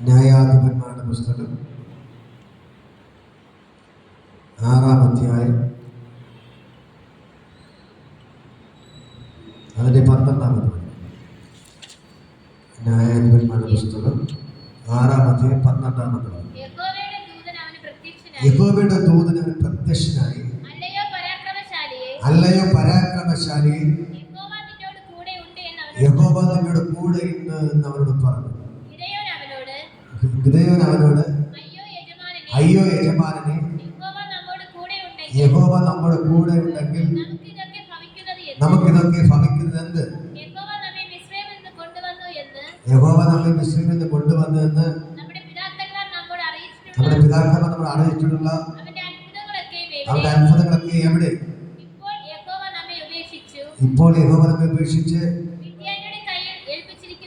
ന്യായാധിപന്മാരുടെ പുസ്തകം 6-ാം അധ്യായം അതിൻ്റെ 12-ാമത്തെ ന്യായാധിപന്മാരുടെ പുസ്തകം 6-ാം അധ്യായം 12-ാമത്തെ യഹോവയുടെ ദൂതൻ അവന് പ്രത്യക്ഷനായി, അല്ലയോ പരാക്രമശാലി, യഹോവ നിന്നോട് കൂടെ ഉണ്ട് എന്ന് അവനോട് പറഞ്ഞു. ഗിദെയോൻ അവനോട്, അയ്യോ യജമാനനെ, യഹോവ നമ്മുടെ കൂടെ ഉണ്ടെങ്കിൽ നമുക്കിതൊക്കെ ഭവിക്കുന്നത് എന്ത്? യഹോവ നമ്മെ മിസ്രയീമിൽ നിന്ന് കൊണ്ടുവന്നു എന്ന് നമ്മുടെ പിതാക്കന്മാർ നമ്മൾ അറിയിച്ചിട്ടുള്ള അവന്റെ അത്ഭുതങ്ങളൊക്കെ എവിടെ? ഇപ്പോൾ യഹോവ നമ്മെ ഉപേക്ഷിച്ച്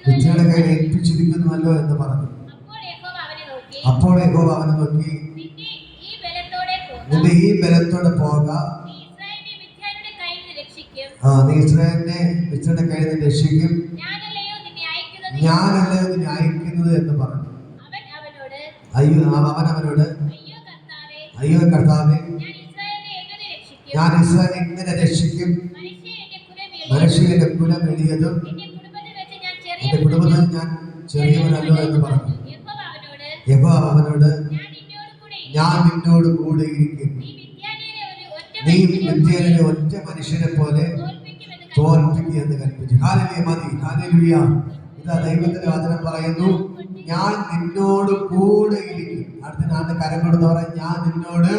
മിഥ്യയുടെ കയ്യിൽ ഏൽപ്പിച്ചിരിക്കുന്നുവല്ലോ എന്ന് പറഞ്ഞു. അപ്പോൾ യഹോവ അവനെ നോക്കി, നിന്റെ ഈ ബലത്തോടെ പോക, നീ ഇസ്രായേലിനെ മിഥ്യയുടെ കയ്യിൽ നിന്ന് രക്ഷിക്കും, ഞാനല്ലയോ നിന്നെ അയക്കുന്നത് എന്ന് പറഞ്ഞു. അവൻ അവനോട്, അയ്യോ കർത്താവേ, ഞാൻ ഇസ്രായേലിനെ എങ്ങനെ രക്ഷിക്കും? മനുഷ്യന്റെ കുലം എളിയതും എന്റെ കുടുംബത്തിൽ ഞാൻ ചെറിയവനല്ലോ എന്ന് പറഞ്ഞു. യഹോവ അവനോട്, ഞാൻ നിന്നോട് കൂടെ ഇരിക്കും, നീ മിദ്യാനിലെ ഒറ്റ മനുഷ്യനെ പോലെ തോൽപ്പിക്കുക എന്ന് കൽപ്പിച്ചു. ഹല്ലേലൂയ, മതി, ഹല്ലേലൂയ. ഇതാ ദൈവത്തിന്റെ വചനം പറയുന്നു, ഞാൻ നിന്നോട് കൂടെ ഇരിക്കും. അടുത്ത നാണ്ട് കരം കൊടുത്ത് പറയാം, ഞാൻ നിന്നോട്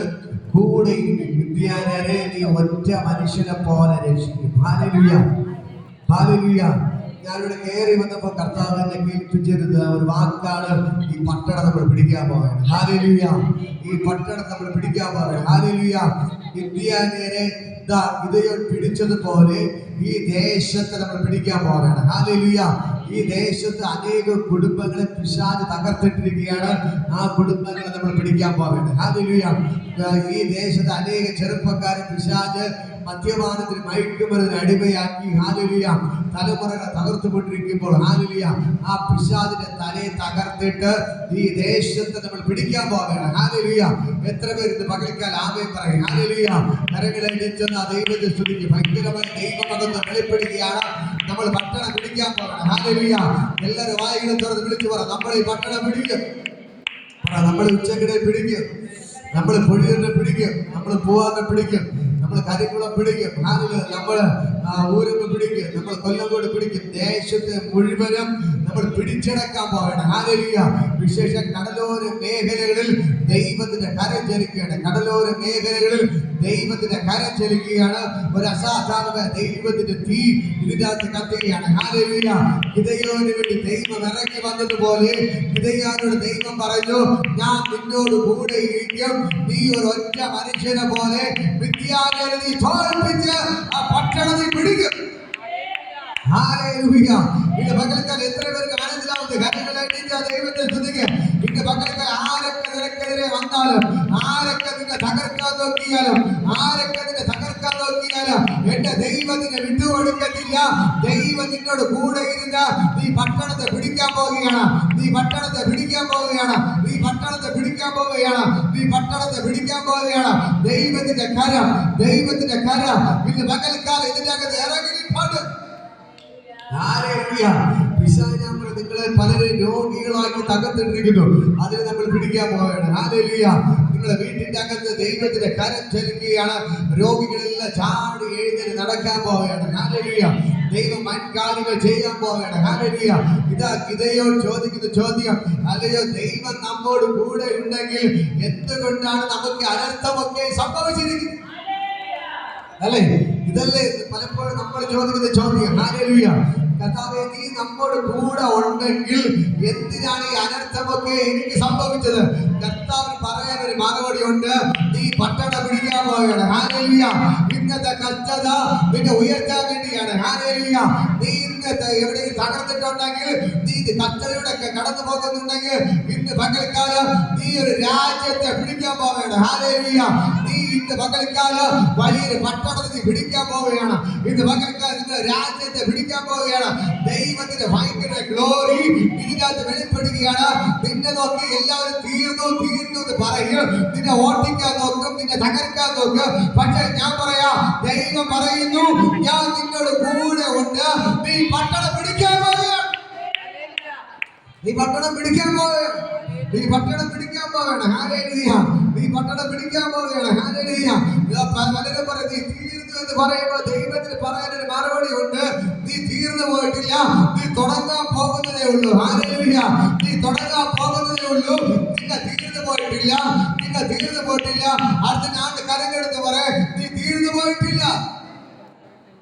കൂടെ ഇരിക്കും, മിദ്യാനരെ നീ ഒറ്റ മനുഷ്യനെ പോലെ രക്ഷിക്കും. Hallelujah, hallelujah. ഞാനിവിടെ കയറി വന്നപ്പോൾ കർത്താവ് എന്നെ കേൾപ്പിച്ചിരുന്ന ഒരു വാക്കാണ്, ഈ പട്ടണം നമ്മൾ പിടിക്കാൻ പോവുകയാണ്. ഹല്ലേലൂയ, ഈ പട്ടണം നമ്മൾ പിടിക്കാൻ പോവുകയാണ്. ഹല്ലേലൂയ. മിദ്യാന്യരെ ഗിദെയോൻ പിടിച്ചതുപോലെ ഈ ദേശത്തെ നമ്മൾ പിടിക്കാൻ പോവുകയാണ്. ഹല്ലേലൂയ. ഈ ദേശത്ത് അനേക കുടുംബങ്ങളെ പിശാച് തകർത്തിട്ടിരിക്കുകയാണ്. ആ കുടുംബങ്ങളെ നമ്മൾ പിടിക്കാൻ പോവുകയാണ്. ഹല്ലേലൂയ. ഈ ദേശത്ത് അനേക ചെറുപ്പക്കാരെ പിശാച് മദ്യപാനത്തിന് മയക്കുമരുന്നിന് അടിമയാക്കി. ഹല്ലേലൂയ. തലമുറകളെ തകർത്തുകൊണ്ടിരിക്കുമ്പോൾ ഹല്ലേലൂയ, ആ പിശാചിന്റെ തലയെ തകർത്തിട്ട് ഈ ദേശത്തെ നമ്മൾ പിടിക്കാൻ പോവുകയാണ്. ഹല്ലേലൂയ. എത്ര പേര് ഇത് പകൽക്കാൽ ആമേൻ പറയും? ഹല്ലേലൂയ. കരങ്ങളടിച്ചെന്ന് ദൈവത്തെ സ്തുതിക്കും. ഭയങ്കരമായി ദൈവമകത്വം വെളിപ്പെടുകയാണ്. നമ്മൾ പട്ടണം പിടിക്കാൻ പോവുകയാണ്. ഹല്ലേലൂയ. എല്ലാവരും വായികളും തുറന്ന് വിളിച്ചു പറ, നമ്മൾ ഈ പട്ടണം പിടിക്കും, നമ്മൾ ഉച്ചക്കിടെ പിടിക്കും, നമ്മൾ പൊഴിയെ പിടിക്കും, നമ്മൾ പൂവാറിനെ പിടിക്കും, നമ്മൾ കരിക്കുളം പിടിക്കും, നമ്മൾ ഊരമ്പ് പിടിക്കും, നമ്മൾ കൊല്ലംകോട് പിടിക്കും. ദേശത്തെ മുഴുവനും നമ്മൾ പിടിച്ചടക്കാൻ പോകണം. ഹല്ലേലൂയ. വിശേഷ കടലോര മേഖലകളിൽ ദൈവത്തിന്റെ കരം ചലിക്കുകയാണ്. കടലോര മേഖലകളിൽ ദൈവത്തിന്റെ കരം ചലിക്കുകയാണ്. ഒരു അസാധാരണ ദൈവത്തിന്റെ തീ ഇതിനകത്ത് കത്തുകയാണ്. ഹല്ലേലൂയ. ഗിദെയോന് വേണ്ടി ദൈവം ഇറങ്ങി വന്നതുപോലെ ഗിദെയോനോട് ദൈവം പറഞ്ഞു, ഞാൻ നിന്നോട് കൂടെ ഇരിക്കും, നീ ഒരു ഒറ്റ മനുഷ്യനെ പോലെ മിദ്യാന്യരെ നീ തോൽപ്പിച്ച് ആ പട്ടണത്തിൽ പിടിക്കും. ഹല്ലേലൂയ. ഇന്ന് പകൽക്കാലം എത്ര പേർക്ക് മനസ്സിലാവുന്നത്? കരങ്ങളായിട്ട് ദൈവത്തെ സ്തുതിക്കുക. ഇന്ന് പകൽക്കാലം ആരൊക്കെ നിനക്കെതിരെ വന്നാലും, ആരൊക്കെ നിന്നെ തകർക്കാൻ നോക്കിയാലും, ആരൊക്കെ നിന്നെ തകർക്കാൻ നോക്കിയാലും എന്റെ ദൈവത്തിനെ വിട്ടുകൊടുക്കത്തില്ല. ദൈവം നിന്നോട് കൂടെ ഇരുന്ന് നീ പട്ടണത്തെ പിടിക്കാൻ പോവുകയാണ്. നീ പട്ടണത്തെ പിടിക്കാൻ പോവുകയാണ്. നീ പട്ടണത്തെ പിടിക്കാൻ പോവുകയാണ്. നീ പട്ടണത്തെ പിടിക്കാൻ പോവുകയാണ്. ദൈവത്തിന്റെ കരം, ദൈവത്തിന്റെ കരം ഇന്ന് പകൽക്കാലം ഇതിന്റെ അകത്ത് ഇറങ്ങിയിട്ടുണ്ട്. നിങ്ങളെ പലരും രോഗികളാക്കി തകർത്തിട്ടിരിക്കുന്നു. അതിന് നമ്മൾ പിടിക്കാൻ പോവുകയാണ്. ഹല്ലേലൂയ. നിങ്ങളുടെ വീട്ടിന്റെ അകത്ത് ദൈവത്തിന്റെ കരം ചലിക്കുകയാണ്. രോഗികളെല്ലാം ചാടി എഴുന്നേറ്റ് നടക്കാൻ പോവുകയാണ്. ഹല്ലേലൂയ. ദൈവം വൻകാര്യങ്ങൾ ചെയ്യാൻ പോവുകയാണ്. ഹല്ലേലൂയ. ഇതാ ഗിദെയോൻ ചോദിക്കുന്ന ചോദ്യം, അല്ലയോ ദൈവം നമ്മോട് കൂടെ ഉണ്ടെങ്കിൽ എന്തുകൊണ്ടാണ് നമുക്ക് അനർത്ഥമൊക്കെ സംഭവിച്ചിരിക്കുന്നത്? അല്ലേ? ഇതല്ലേ പലപ്പോഴും നമ്മൾ ചോദിക്കുന്ന ചോദ്യം. ഹല്ലേലൂയ. കർത്താവേ, നീ നമ്മോട് കൂടെ ഉണ്ടെങ്കിൽ എന്തിനാണ് ഈ അനർത്ഥമൊക്കെ എനിക്ക് സംഭവിച്ചത്? കർത്താവിന് പറയാൻ ഒരു മറുപടി ഉണ്ട്. നീ പട്ടണം പിടിക്കാൻ പോവുകയാണ്. ഹല്ലേലൂയ. ഇന്നത്തെ കഷ്ടത നിന്നെ ഉയർത്താൻ വേണ്ടിയാണ്. ഹല്ലേലൂയ. നീ ഇന്നത്തെ എവിടെയും തകർന്നിട്ടുണ്ടെങ്കിൽ, നീ കഷ്ടതയുടെ കടന്നു പോകുന്നുണ്ടെങ്കിൽ, ഇന്ന് പകൽക്കാലം നീ ഒരു രാജ്യത്തെ പിടിക്കാൻ പോവുകയാണ്. ഹല്ലേലൂയ. നീ ഇന്ന് പകൽക്കാലം വലിയൊരു പട്ടണത്തെ പിടിക്കാൻ പോവുകയാണ്. ഇന്ന് പകൽക്കാലം ഇന്ന് രാജ്യത്തെ പിടിക്കാൻ പോവുകയാണ്. ദൈവത്തിന്റെ ഭയങ്കര ഗ്ലോറി ഇതിനകത്ത് വെളിപ്പെടുകയാണ്. നിന്റെ നിന്നെ നോക്കി എല്ലാവരും തീർന്നു തീർന്നു എന്ന് പറയും. നിന്നെ ഓട്ടിക്കാൻ നോക്കും, നിന്നെ തകർക്കാൻ നോക്കും. പക്ഷെ ഞാൻ പറയാ, ദൈവം പറയുന്നു, ഞാൻ നിന്നോട് കൂടെ ഉണ്ട്. നീ പട്ടണം പിടിക്കാൻ പോവുകയാണ്. നീ പട്ടണം പിടിക്കാൻ പോവുകയാണ്. നീ പട്ടണം പിടിക്കാൻ പോവുകയാണ്. ഹല്ലേലൂയ. നീ പട്ടണം പിടിക്കാൻ പോവുകയാണ്. ഹല്ലേലൂയ. പലരും പറയും നീ തീർന്നു എന്ന് പറയുമ്പോൾ ദൈവത്തിന് പറയാനൊരു മറുപടി ഉണ്ട്. നീ തീർന്നു പോയിട്ടില്ല, നീ തുടങ്ങാൻ പോകുന്നതേ ഉള്ളൂ. ഹല്ലേലൂയ. നീ തുടങ്ങാൻ പോകുന്നതേ ഉള്ളൂ. നിങ്ങൾ തീർന്നു പോയിട്ടില്ല, നിങ്ങൾ തീർന്നു പോയിട്ടില്ല. അടുത്ത ആണ്ട് കരങ്ങളെടുത്ത് പറയാം, നീ തീർന്നു പോയിട്ടില്ല,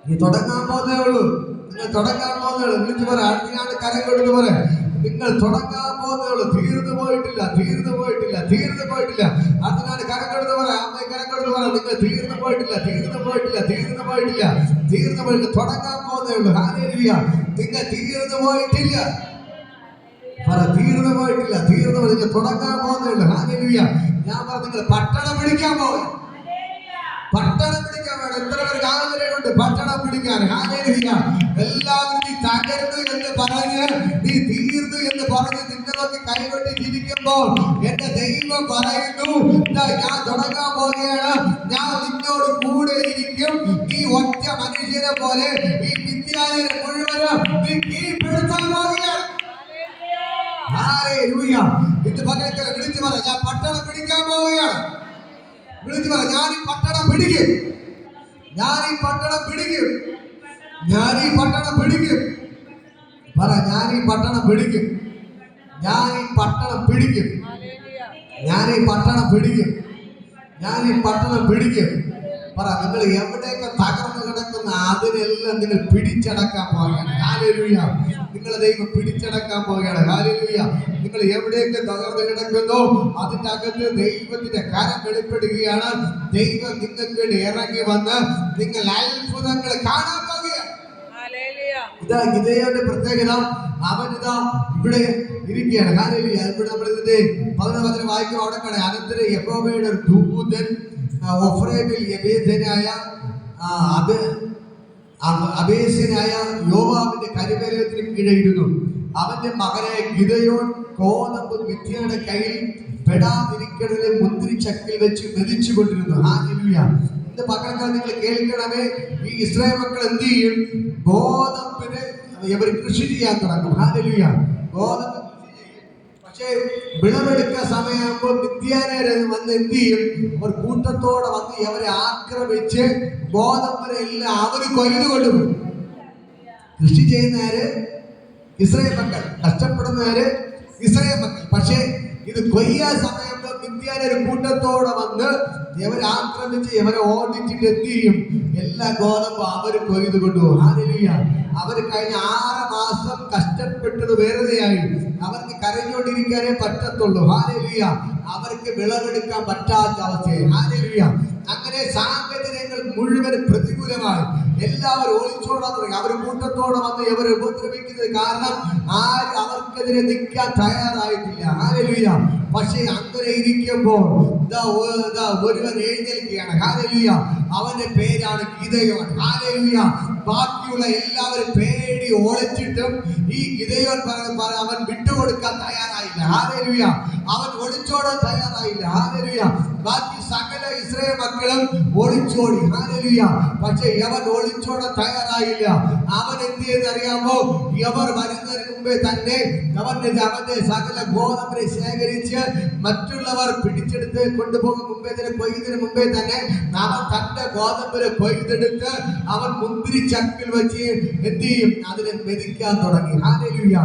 നീ തുടങ്ങാൻ പോകുന്നേ ഉള്ളൂ. നിങ്ങൾ തുടങ്ങാൻ പോകുന്നേ ഉള്ളൂ. വിളിച്ചു പറയാം, അടുത്ത ആണ്ട് കരങ്ങളെടുത്ത് പറയാം, നിങ്ങൾ തുടങ്ങാൻ പോകുന്നേ ഉള്ളൂ. തീർന്നു പോയിട്ടില്ല, തീർന്നു പോയിട്ടില്ല, തീർന്നു പോയിട്ടില്ല. അതിനാണ് കരങ്ങളെടുത്ത് പറയാം, അമ്മയെ കരങ്ങളെടുത്ത് പറയാം, നിങ്ങൾ തീർന്നു പോയിട്ടില്ല, തീർന്നു പോയിട്ടില്ല, തീർന്നു പോയിട്ടില്ല, തീർന്നു പോയിട്ടില്ല, തുടങ്ങാൻ പോകുന്നേ ഉള്ളൂ. ഹല്ലേലൂയ. നിങ്ങൾ തീർന്നു പോയിട്ടില്ല, പറ തീർന്നു പോയിട്ടില്ല, തീർന്നു പോയിട്ടില്ല, തുടങ്ങാൻ പോകുന്നേ ഉള്ളൂ. ഹല്ലേലൂയ. ഞാൻ പറഞ്ഞു, നിങ്ങൾ പട്ടണം പിടിക്കാൻ പോയി, പട്ടണം പിടിക്കാൻ വേണം. എത്ര പേർക്ക് ആഗ്രഹമുണ്ട് പട്ടണം പിടിക്കാൻ? ഹല്ലേലൂയ. എല്ലാവരും നീ തകർന്നു എന്ന് പറഞ്ഞ്, നീ തീർന്നു എന്ന് പറഞ്ഞ് നിന്നെ നോക്കി കൈകൊട്ടി ജീവിക്കുമ്പോൾ എന്റെ ദൈവം പറയുന്നു, ഞാൻ തുടങ്ങാൻ പോവുകയാണ്, ഞാൻ നിന്നോട് കൂടെ ഇരിക്കും. നീ ഒറ്റ മനുഷ്യനെ പോലെ ഈ വിദ്യാലയം മുഴുവനും നീ കീഴ്പ്പെടുത്താൻ പോവുകയാണ്. ഹല്ലേലൂയ. ഇത് പകരത്തിൽ വിളിച്ചു പറ, ഞാൻ പട്ടണം പിടിക്കാൻ പോവുകയാണ്. വിളിച്ചു പറ, ഞാൻ ഈ പട്ടണം പിടിക്കും, ഞാൻ ഈ പട്ടണം പിടിക്കും, ഞാൻ ഈ പട്ടണം പിടിക്കും. പറ, ഞാൻ ഈ പട്ടണം പിടിക്കും, ഞാൻ ഈ പട്ടണം പിടിക്കും, ഞാൻ ഈ പട്ടണം പിടിക്കും, ഞാൻ ഈ പട്ടണം പിടിക്കും. പറ, നിങ്ങൾ എവിടെയൊക്കെ തകർന്നു കിടക്കുന്ന അതിനെല്ലാം നിങ്ങൾ പിടിച്ചടക്കാൻ പോവുകയാണ്. ഹല്ലേലൂയ. നിങ്ങളെ ദൈവം പിടിച്ചടക്കാൻ പോവുകയാണ്. ഹല്ലേലൂയ. നിങ്ങൾ എവിടെയൊക്കെ തകർന്നു കിടക്കുന്നോ അതിന്റെ അകത്ത് ദൈവത്തിന്റെ കരം വെളിപ്പെടുകയാണ്. ദൈവം നിങ്ങൾക്ക് വേണ്ടി ഇറങ്ങി വന്ന് നിങ്ങൾ അത്ഭുതങ്ങൾ കാണാൻ പോവുകയാണ്. ഇതാ ഗിദെയോന്റെ പ്രത്യേകത. അവനിതാ ഇവിടെ ഇരിക്കുകയാണ്. ഹല്ലേലൂയ. ഇവിടെ നമ്മൾ ഇതിന്റെ 11 വായിക്കും. അവിടെ കാണാം, അനന്തരം യഹോവയുടെ ഒരു ദൂതൻ ഒഫ്രേമിൽ യബേസ്യനായ അബേസ്യനായ യോവാബിന്റെ കരിവേലത്തിന് കീഴെയിരുന്നു. അവന്റെ മകനായ ഗിദെയോൻ ഗോതമ്പ് മിഥ്യയുടെ കയ്യിൽ പെടാതിരിക്കണതിലെ മുന്തിരിച്ചക്കിൽ വെച്ച് മെതിച്ചു കൊണ്ടിരുന്നു. ഹല്ലേലൂയ. ഇത് പകൽക്കാലം നിങ്ങൾ കേൾക്കണമേ, ഈ ഇസ്രായേൽ മക്കൾ എന്ത് ചെയ്യും? ഗോതമ്പിന് ഇവർ കൃഷി ചെയ്യാൻ തുടങ്ങും. ഹല്ലേലൂയ. ഗോതമ്പ് പക്ഷേ വിളവെടുക്കുന്ന സമയമാകുമ്പോൾ മിദ്യാനര് വന്ന് എന്ത് ചെയ്യും? അവർ കൂട്ടത്തോടെ വന്ന് അവരെ ആക്രമിച്ച് ഗോതമ്പിനെ എല്ലാം അവര് കൊയ്തു കൊണ്ടുപോകും. കൃഷി ചെയ്യുന്നവര് ഇസ്രായേൽ മക്കൾ, കഷ്ടപ്പെടുന്നവര് ഇസ്രായേൽ മക്കൾ. പക്ഷേ ഇത് കൊയ്യാൻ സമയത്ത് മിദ്യാനര് കൂട്ടത്തോടെ വന്ന് ഇവരെ ആക്രമിച്ച് ഇവരെ ഓടിച്ചിട്ട് എന്ത് ചെയ്യും? എല്ലാ ഗോതമ്പും അവര് കൊയ്തു കൊണ്ടുപോകും. ഹല്ലേലൂയ. അവർ കഴിഞ്ഞ 6 മാസം കഷ്ടപ്പെട്ടത് വെറുതെയായി. അവർക്ക് കരഞ്ഞോണ്ടിരിക്കാനേ പറ്റത്തുള്ളൂ. ഹല്ലേലൂയ. അവർക്ക് വിളവെടുക്കാൻ പറ്റാത്ത അവസ്ഥയായി. ഹല്ലേലൂയ. അങ്ങനെ സാഹചര്യങ്ങൾ മുഴുവൻ പ്രതികൂലമായി. എല്ലാവരും ഒളിച്ചോടാൻ തുടങ്ങി. അവർ കൂട്ടത്തോടെ വന്ന് ഇവരെ ഉപദ്രവിക്കുന്നത് കാരണം ആരും അവർക്കെതിരെ നിൽക്കാൻ തയ്യാറായിട്ടില്ല. ഹല്ലേലൂയ. പക്ഷേ അങ്ങനെ ഇരിക്കുമ്പോൾ ഒരുവൻ എഴുന്നേൽക്കുകയാണ്. ഹല്ലേലൂയ. അവന്റെ പേരാണ് ഗിദെയോൻ. ഹല്ലേലൂയ. ബാക്കിയുള്ള എല്ലാവരും പേടി ഒളിച്ചിട്ടും ഈ ഗിദെയോൻ അവൻ വിട്ടുകൊടുക്കാൻ തയ്യാറായില്ല. ഹല്ലേലൂയ. അവൻ ഒളിച്ചോടാൻ തയ്യാറായില്ല. ഹല്ലേലൂയ. ബാക്കി സകല ഇസ്രായേൽ മക്കളും ഒളിച്ചോടി. ഹല്ലേലൂയ. പക്ഷേ അവൻ ഒളിച്ചോടാൻ തയ്യാറായില്ല. അവൻ എന്ത് ചെയ്തറിയാമോ? ഇവർ വരുന്നതിന് മുമ്പേ തന്നെ അവന്റെ സകല ഗോതമ്പിനെ ശേഖരിച്ച് മറ്റുള്ളവർ പിടിച്ചെടുത്ത് കൊണ്ടുപോകും മുമ്പേ തന്നെ, കൊയ്തിന് മുമ്പേ തന്നെ അവൻ തന്റെ ഗോതമ്പിനെ കൊയ്തെടുത്ത് അവൻ മുന്തിരി ചക്കിൽ വെച്ച് എന്ത് ചെയ്യും? അതിനെ മെതിക്കാൻ തുടങ്ങി. ഹല്ലേലൂയ.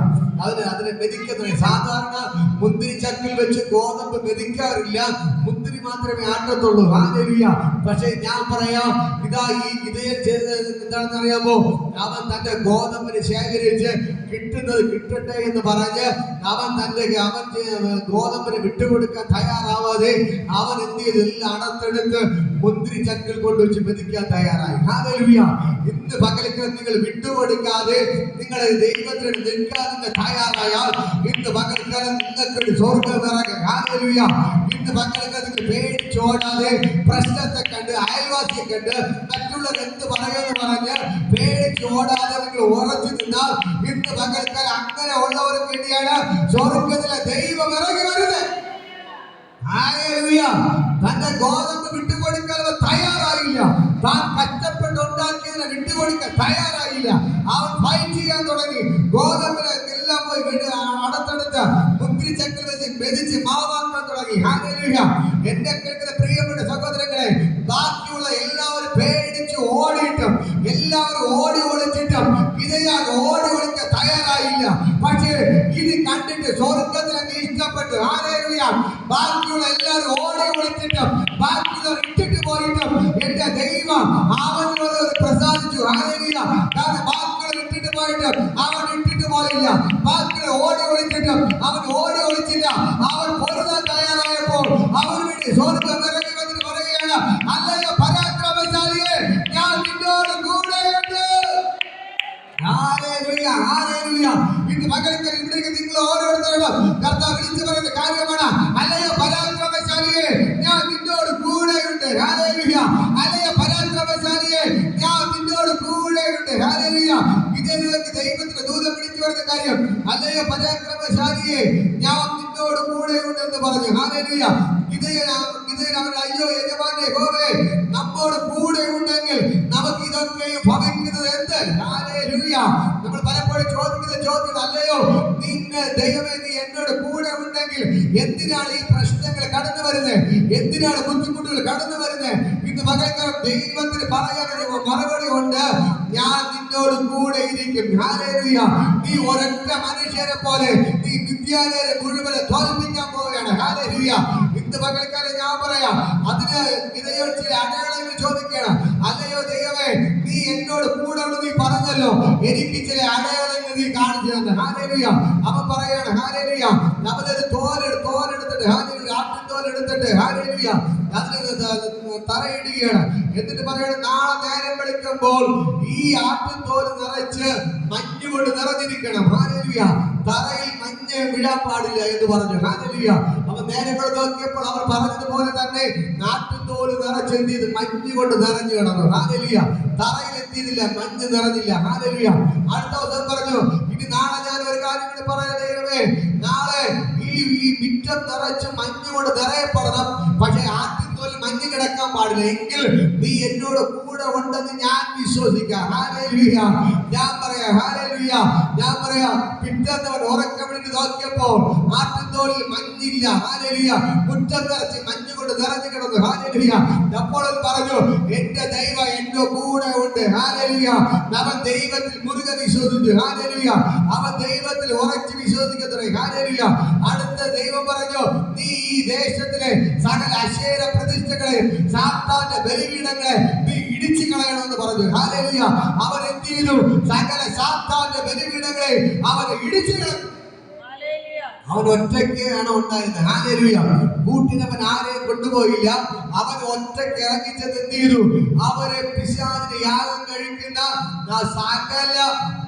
അതിനെ മെതിക്കാൻ തുടങ്ങി. സാധാരണ മുന്തിരി ചക്കിൽ വെച്ച് ഗോതമ്പ് മെതിക്കാറില്ല, മുന്തിരി മാത്രമേ ആട്ടത്തുള്ളൂ. ഹല്ലേലൂയ. പക്ഷേ ഞാൻ പറയാം, ഇതാ ഈ ഗിദെയോൻ ചെയ്തത് എന്താണെന്ന് അറിയാമോ? അവൻ തന്റെ ഗോതമ്പിനെ ശേഖരിച്ച് കിട്ടുന്നത് കിട്ടട്ടെ എന്ന് പറഞ്ഞ് അവൻ ഗോതമ്പിനെ വിട്ടുകൊടുക്കാൻ തയ്യാറാവാതെ അവൻ എന്ത് ചെയ്ത് എല്ലാം അടത്തെടുത്ത് മുന്തിരി ചക്കിൽ കൊണ്ടുവച്ച് മെതിക്കാൻ തയ്യാറായി. ഹല്ലേലൂയ. ഇന്ന് പകലൊക്കെ നിങ്ങൾ വിട്ടുകൊടുക്കാതെ നിങ്ങളെ ദൈവത്തിന് നിൽക്കാൻ നിങ്ങൾ തയ്യാറായാൽ ഇന്ന് പകൽ പകൽക്കാലം നിങ്ങൾക്ക് സ്വർഗ്ഗം ഇറങ്ങും. ഹല്ലേലൂയ. ഇന്ന് പകൽക്കാലം പേടിച്ചോടാതെ പ്രശ്നത്തെ കണ്ട് അയൽവാസിയെ കണ്ട് മറ്റുള്ളവർ എന്ത് പറയുമെന്ന് പറഞ്ഞ് പേടിച്ചോടാതെ നിങ്ങൾ ഉറച്ചു നിന്നാൽ ഇന്ന് പകൽക്കാലം അങ്ങനെ ഉള്ളവർക്ക് വേണ്ടിയാണ് സ്വർഗ്ഗത്തിലെ ദൈവം ഇറങ്ങി വരുന്നത്. ഹല്ലേലൂയ. തന്റെ ഗോതമ്പ് വിട്ടുകൊടുക്കാൻ തയ്യാറായില്ല. താൻ കഷ്ടപ്പെട്ടുണ്ടാക്കിയതിനെ വിട്ടുകൊടുക്കാൻ തയ്യാറായില്ല. അവൻ ഫൈറ്റ് ചെയ്യാൻ തുടങ്ങി. ഗോതമ്പിനെ എല്ലാം പോയി അടുത്തടുത്ത് മുന്തിരി ചക്കിൽ വെച്ച് മെതിച്ച് മാവാക്കാൻ തുടങ്ങി. ഹല്ലേലൂയ. എന്റെ കേൾക്കുന്ന പ്രിയപ്പെട്ട സഹോദരങ്ങളെ, ബാക്കിയുള്ള എല്ലാവരും പേടിച്ച് ഓടിയിട്ടും എല്ലാവരും ഓടി ഒളിച്ചിട്ടും ഇതയാൾ ഓടി ഒളിക്കാൻ തയ്യാറായില്ല. പക്ഷേ ഇത് കണ്ടിട്ട് സ്വർഗത്തിലൊക്കെ ഇഷ്ടപ്പെട്ടു. ഹല്ലേലൂയ. ബാക്കിയുള്ള എല്ലാവരും ഓടി ഒളിച്ചിട്ടും ബാക്കിയുള്ളവർ ഇട്ടിട്ട് പോയിട്ടും എന്റെ ദൈവം അവനോട് പ്രസാദിച്ചു. ഹല്ലേലൂയ. കാരണം ബാക്കിയുള്ളവർ ഇട്ടിട്ട് പോയിട്ടും അവൻ ഇട്ടിട്ട് പോയില്ല. ബാക്കിയുള്ള ഓടി ഒളിച്ചിട്ടും അവൻ ഓടി ഒളിച്ചില്ല. അവൻ പൊരുതാൻ തയ്യാറായപ്പോൾ അവന് വേണ്ടി സ്വർഗ്ഗം ഇറങ്ങി വന്നിട്ട് പറയുകയാണ്, അല്ലയോ പരാക്രമശാലിയെ, ഞാൻ നിന്നോട് കൂടെയുണ്ട്. ഹല്ലേലൂയ. ഹല്ലേലൂയ. ഇന്ന് പകൽക്കാലം ഇവിടേക്ക് നിങ്ങൾ ഓരോരുത്തരോടും കർത്താവ് വിളിച്ചു പറയുന്ന കാര്യമാണ്, അല്ലയോ പരാക്രമശാലിയെ, ഞാൻ നിന്നോട് കൂടെയുണ്ട്. ഹല്ലേലൂയ. അല്ലയോ പരാക്രമശാലിയെ, ഞാൻ നിന്നോട് കൂടെയുണ്ട്. ഹല്ലേലൂയ. ഇതേ ദൈവത്തിന്റെ ദൂതൻ വിളിച്ചു പറയുന്ന കാര്യം, അല്ലയോ പരാക്രമശാലിയെ, ഞാൻ നിന്നോട് കൂടെയുണ്ട് എന്ന് പറഞ്ഞു. ഹല്ലേലൂയ. ഇതേ അവൻ അയ്യോ യജമാനെ യഹോവേ, നമ്മോട് കൂടെ ഉണ്ടെങ്കിൽ നമുക്ക് ഇതൊക്കെയും ഭവിക്കുന്നത് എന്ത്? ഹല്ലേലൂയ. നമ്മൾ പലപ്പോഴും ചോദിക്കുന്ന ചോദ്യം, അല്ലയോ നിന്നെ ദൈവമേ, നീ എന്നോട് കൂടെ ഉണ്ടെങ്കിൽ എന്തിനാണ് ഈ പ്രശ്നങ്ങൾ കടന്നു വരുന്നത്? എന്തിനാണ് ബുദ്ധിമുട്ടുകൾ കടന്നു വരുന്നത്? ഇന്ന് പകൽക്കാലം ദൈവത്തിന് പറയാനൊരു മറുപടി ഉണ്ട്, ഞാൻ നിന്നോട് കൂടെ ഇരിക്കും. ഹല്ലേലൂയ. നീ ഒരൊറ്റ മനുഷ്യരെ പോലെ നീ വിദ്യാലയത്തെ മുഴുവനെ തോൽപ്പിക്കാൻ പോവുകയാണ്. ഹല്ലേലൂയ. ഇന്ന് പകൽക്കാലം ഞാൻ പറയാം, അതിന് ഇതയോട് ചില അടയാളങ്ങൾ ചോദിക്കണം. അല്ലയോ ദൈവമേ, നീ എന്നോട് കൂടെ ഉള്ളത് നീ പറഞ്ഞല്ലോ, എനിക്ക് ചില അടയാളങ്ങൾ നീ കാണിച്ചു തന്നെ. ഹല്ലേലൂയ. അവൻ പറയാണ്, ഹല്ലേലൂയ, നമ്മളൊരു തോലെടുത്തിട്ട്, ഹല്ലേലൂയ, ആട്ടിൻ തോലെടുത്തിട്ട്, ഹല്ലേലൂയ, അതിന് തറയിടുകയാണ്. എന്നിട്ട് പറയാണ്, നാളെ നേരം വെളുക്കുമ്പോൾ ഈ ആട്ടിൻ തോല് നിറച്ച് മഞ്ഞ് കൊണ്ട് നിറഞ്ഞിരിക്കണം. ഹല്ലേലൂയ. തറയിൽ മഞ്ഞ് വീഴാൻ പാടില്ല എന്ന് പറഞ്ഞു. ഹല്ലേലൂയ. അവൻ നേരം നോക്കിയപ്പോൾ അവർ പറഞ്ഞതുപോലെ തന്നെ ആട്ടിൻ തോല് നിറച്ച് എന്ത് ചെയ്ത് മഞ്ഞ് കൊണ്ട് നിറഞ്ഞു കിടന്നു. ഹല്ലേലൂയ. തറയിൽ എത്തിയതില്ല, മഞ്ഞ് നിറഞ്ഞില്ല. ഹല്ലേലൂയ. അടുത്ത ദിവസം പറഞ്ഞു, ഇനി നാളെ ഞാൻ ഒരു കാര്യം കൂടി പറയാൻ ദൈവമേ, നാളെ ഈ മിറ്റം നിറച്ച് മഞ്ഞ് കൊണ്ട് നിറയപ്പെടണം. പക്ഷെ ആട്ടിൻ തോല് മഞ്ഞ് കിടക്കാൻ പാടില്ല. എങ്കിൽ നീ എന്നോട് കൂടെ ഉണ്ടെന്ന് ഞാൻ വിശ്വസിക്കാം. ഹല്ലേലൂയ. ഞാൻ പറയാം, ഹല്ലേലൂയ, ഞാൻ പറയാം, പിറ്റേന്നവൻ ഉറക്കം വേണ്ടി നോക്കിയപ്പോൾ ആട്ടിൻ തോലിൽ മഞ്ഞില്ല. ഹല്ലേലൂയ. മുറ്റം നിറച്ച് മഞ്ഞ് കൊണ്ട് നിറഞ്ഞു കിടന്നു. ഹല്ലേലൂയ. അപ്പോൾ പറഞ്ഞു, എന്റെ ദൈവം എന്റെ കൂടെ ഉണ്ട്. ഹല്ലേലൂയ. അവൻ ദൈവത്തിൽ മുറുകെ വിശ്വസിച്ചു. ഹല്ലേലൂയ. അവൻ ദൈവത്തിൽ ഉറച്ചു വിശ്വസിക്കത്രേ. ഹല്ലേലൂയ. അടുത്ത ദൈവം പറഞ്ഞു, നീ ഈ ദേശത്തിലെ സകല അശേര പ്രതിഷ്ഠകളെ, സാത്താന്റെ ബലിപീഠങ്ങളെ നീ ഇടിച്ചു കളയണമെന്ന് പറഞ്ഞു. ഹല്ലേലൂയ. അവൻ എന്ത് ചെയ്തു? സകല സാത്താന്റെ ബലിപീഠങ്ങളെ അവൻ ഇടിച്ചു കളഞ്ഞു. അവൻ ഒറ്റയ്ക്കാണ് ഉണ്ടായിരുന്നത്. ഹല്ലേലൂയ. കൂട്ടിനവൻ ആരെയും കൊണ്ടുപോയില്ല. അവൻ ഒറ്റയ്ക്ക് ഇറങ്ങിച്ചത് എന്ത് ചെയ്തു? അവരെ പിശാചിന് യാഗം കഴിക്കുന്ന സകല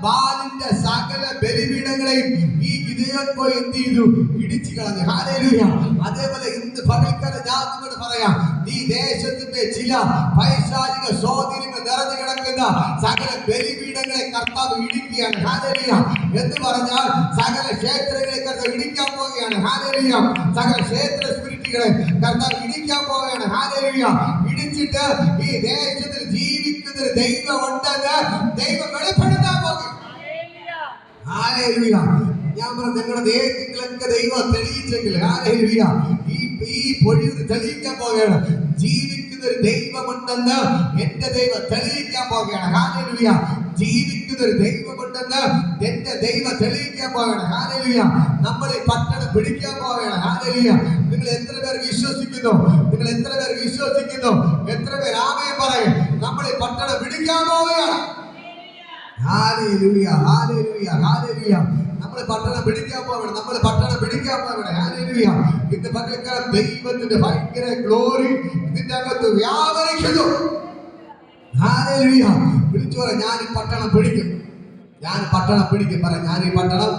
ബാലിന്റെ സകല ബലിപീഠങ്ങളെയും ഈ ഗിദെയോൻ പോയി എന്ത് ചെയ്തു? ഇടിച്ചു കളഞ്ഞു. ഹല്ലേലൂയ. അതേപോലെ ഇന്ന് പകൽക്കാലം ഞാൻ നിങ്ങളോട് പറയാം, ഈ ദേശത്തിന്റെ ചില പൈശാചിക സ്വാധീനങ്ങൾ നിറഞ്ഞു കിടക്കുന്ന സകല ബലിപീഠങ്ങളെ കർത്താവ് ഇടിക്കുകയാണ്. ഹല്ലേലൂയ. എന്ന് പറഞ്ഞാൽ സകല ക്ഷേത്രങ്ങളെ കർത്താവ് ഇടിക്കാൻ പോവുകയാണ്. ഹല്ലേലൂയ. സകല ക്ഷേത്ര സ്പിരിറ്റുകളെ കർത്താവ് ഇടിക്കാൻ പോവുകയാണ്. ഹല്ലേലൂയ. ഇടിച്ചിട്ട് ഈ ദേശത്തിൽ ജീവിക്കുന്ന ഒരു ദൈവം ഉണ്ടെന്ന് ദൈവം വെളിപ്പെടുത്താൻ പോകും. ഹല്ലേലൂയ. ഞാൻ പറഞ്ഞു, നിങ്ങളുടെ ദേശങ്ങളൊക്കെ ദൈവം തെളിയിച്ചെങ്കിൽ, ഹല്ലേലൂയ, ഈ പൊഴിയിൽ തെളിയിക്കാൻ പോവുകയാണ്. ജീവിക്കുന്ന ഒരു ദൈവമുണ്ടെന്ന് എന്റെ ദൈവം തെളിയിക്കാൻ പോവുകയാണ്. ഹല്ലേലൂയ. ജീവിക്കുന്ന ഒരു ദൈവമുണ്ടെന്ന് എന്റെ ദൈവം തെളിയിക്കാൻ പോവുകയാണ്. ഹല്ലേലൂയ. നമ്മൾ ഈ പട്ടണം പിടിക്കാൻ പോവുകയാണ്. ഹല്ലേലൂയ. നിങ്ങൾ എത്ര പേർ വിശ്വസിക്കുന്നു? നിങ്ങൾ എത്ര പേർ വിശ്വസിക്കുന്നു? എത്ര പേർ ആമേൻ പറയും? നമ്മൾ ഈ പട്ടണം പിടിക്കാൻ പോവുകയാണ്. ഹല്ലേലൂയ. ഹല്ലേലൂയ. ഹല്ലേലൂയ. നമ്മൾ പട്ടണം പിടിക്കാൻ പോവണം. നമ്മൾ പട്ടണം പിടിക്കാൻ പോവണം. ഹല്ലേലൂയ. ഇന്ന് പകൽക്കാലം ദൈവത്തിന്റെ ഭയങ്കര ഗ്ലോറി ഇതിന്റെ അകത്ത് വ്യാപരിക്കുന്നു. ഹല്ലേലൂയ. വിളിച്ചു പറ, ഞാൻ ഈ പട്ടണം പിടിക്കും. ഞാൻ പട്ടണം പിടിക്കും. പറ, ഞാൻ ഈ പട്ടണം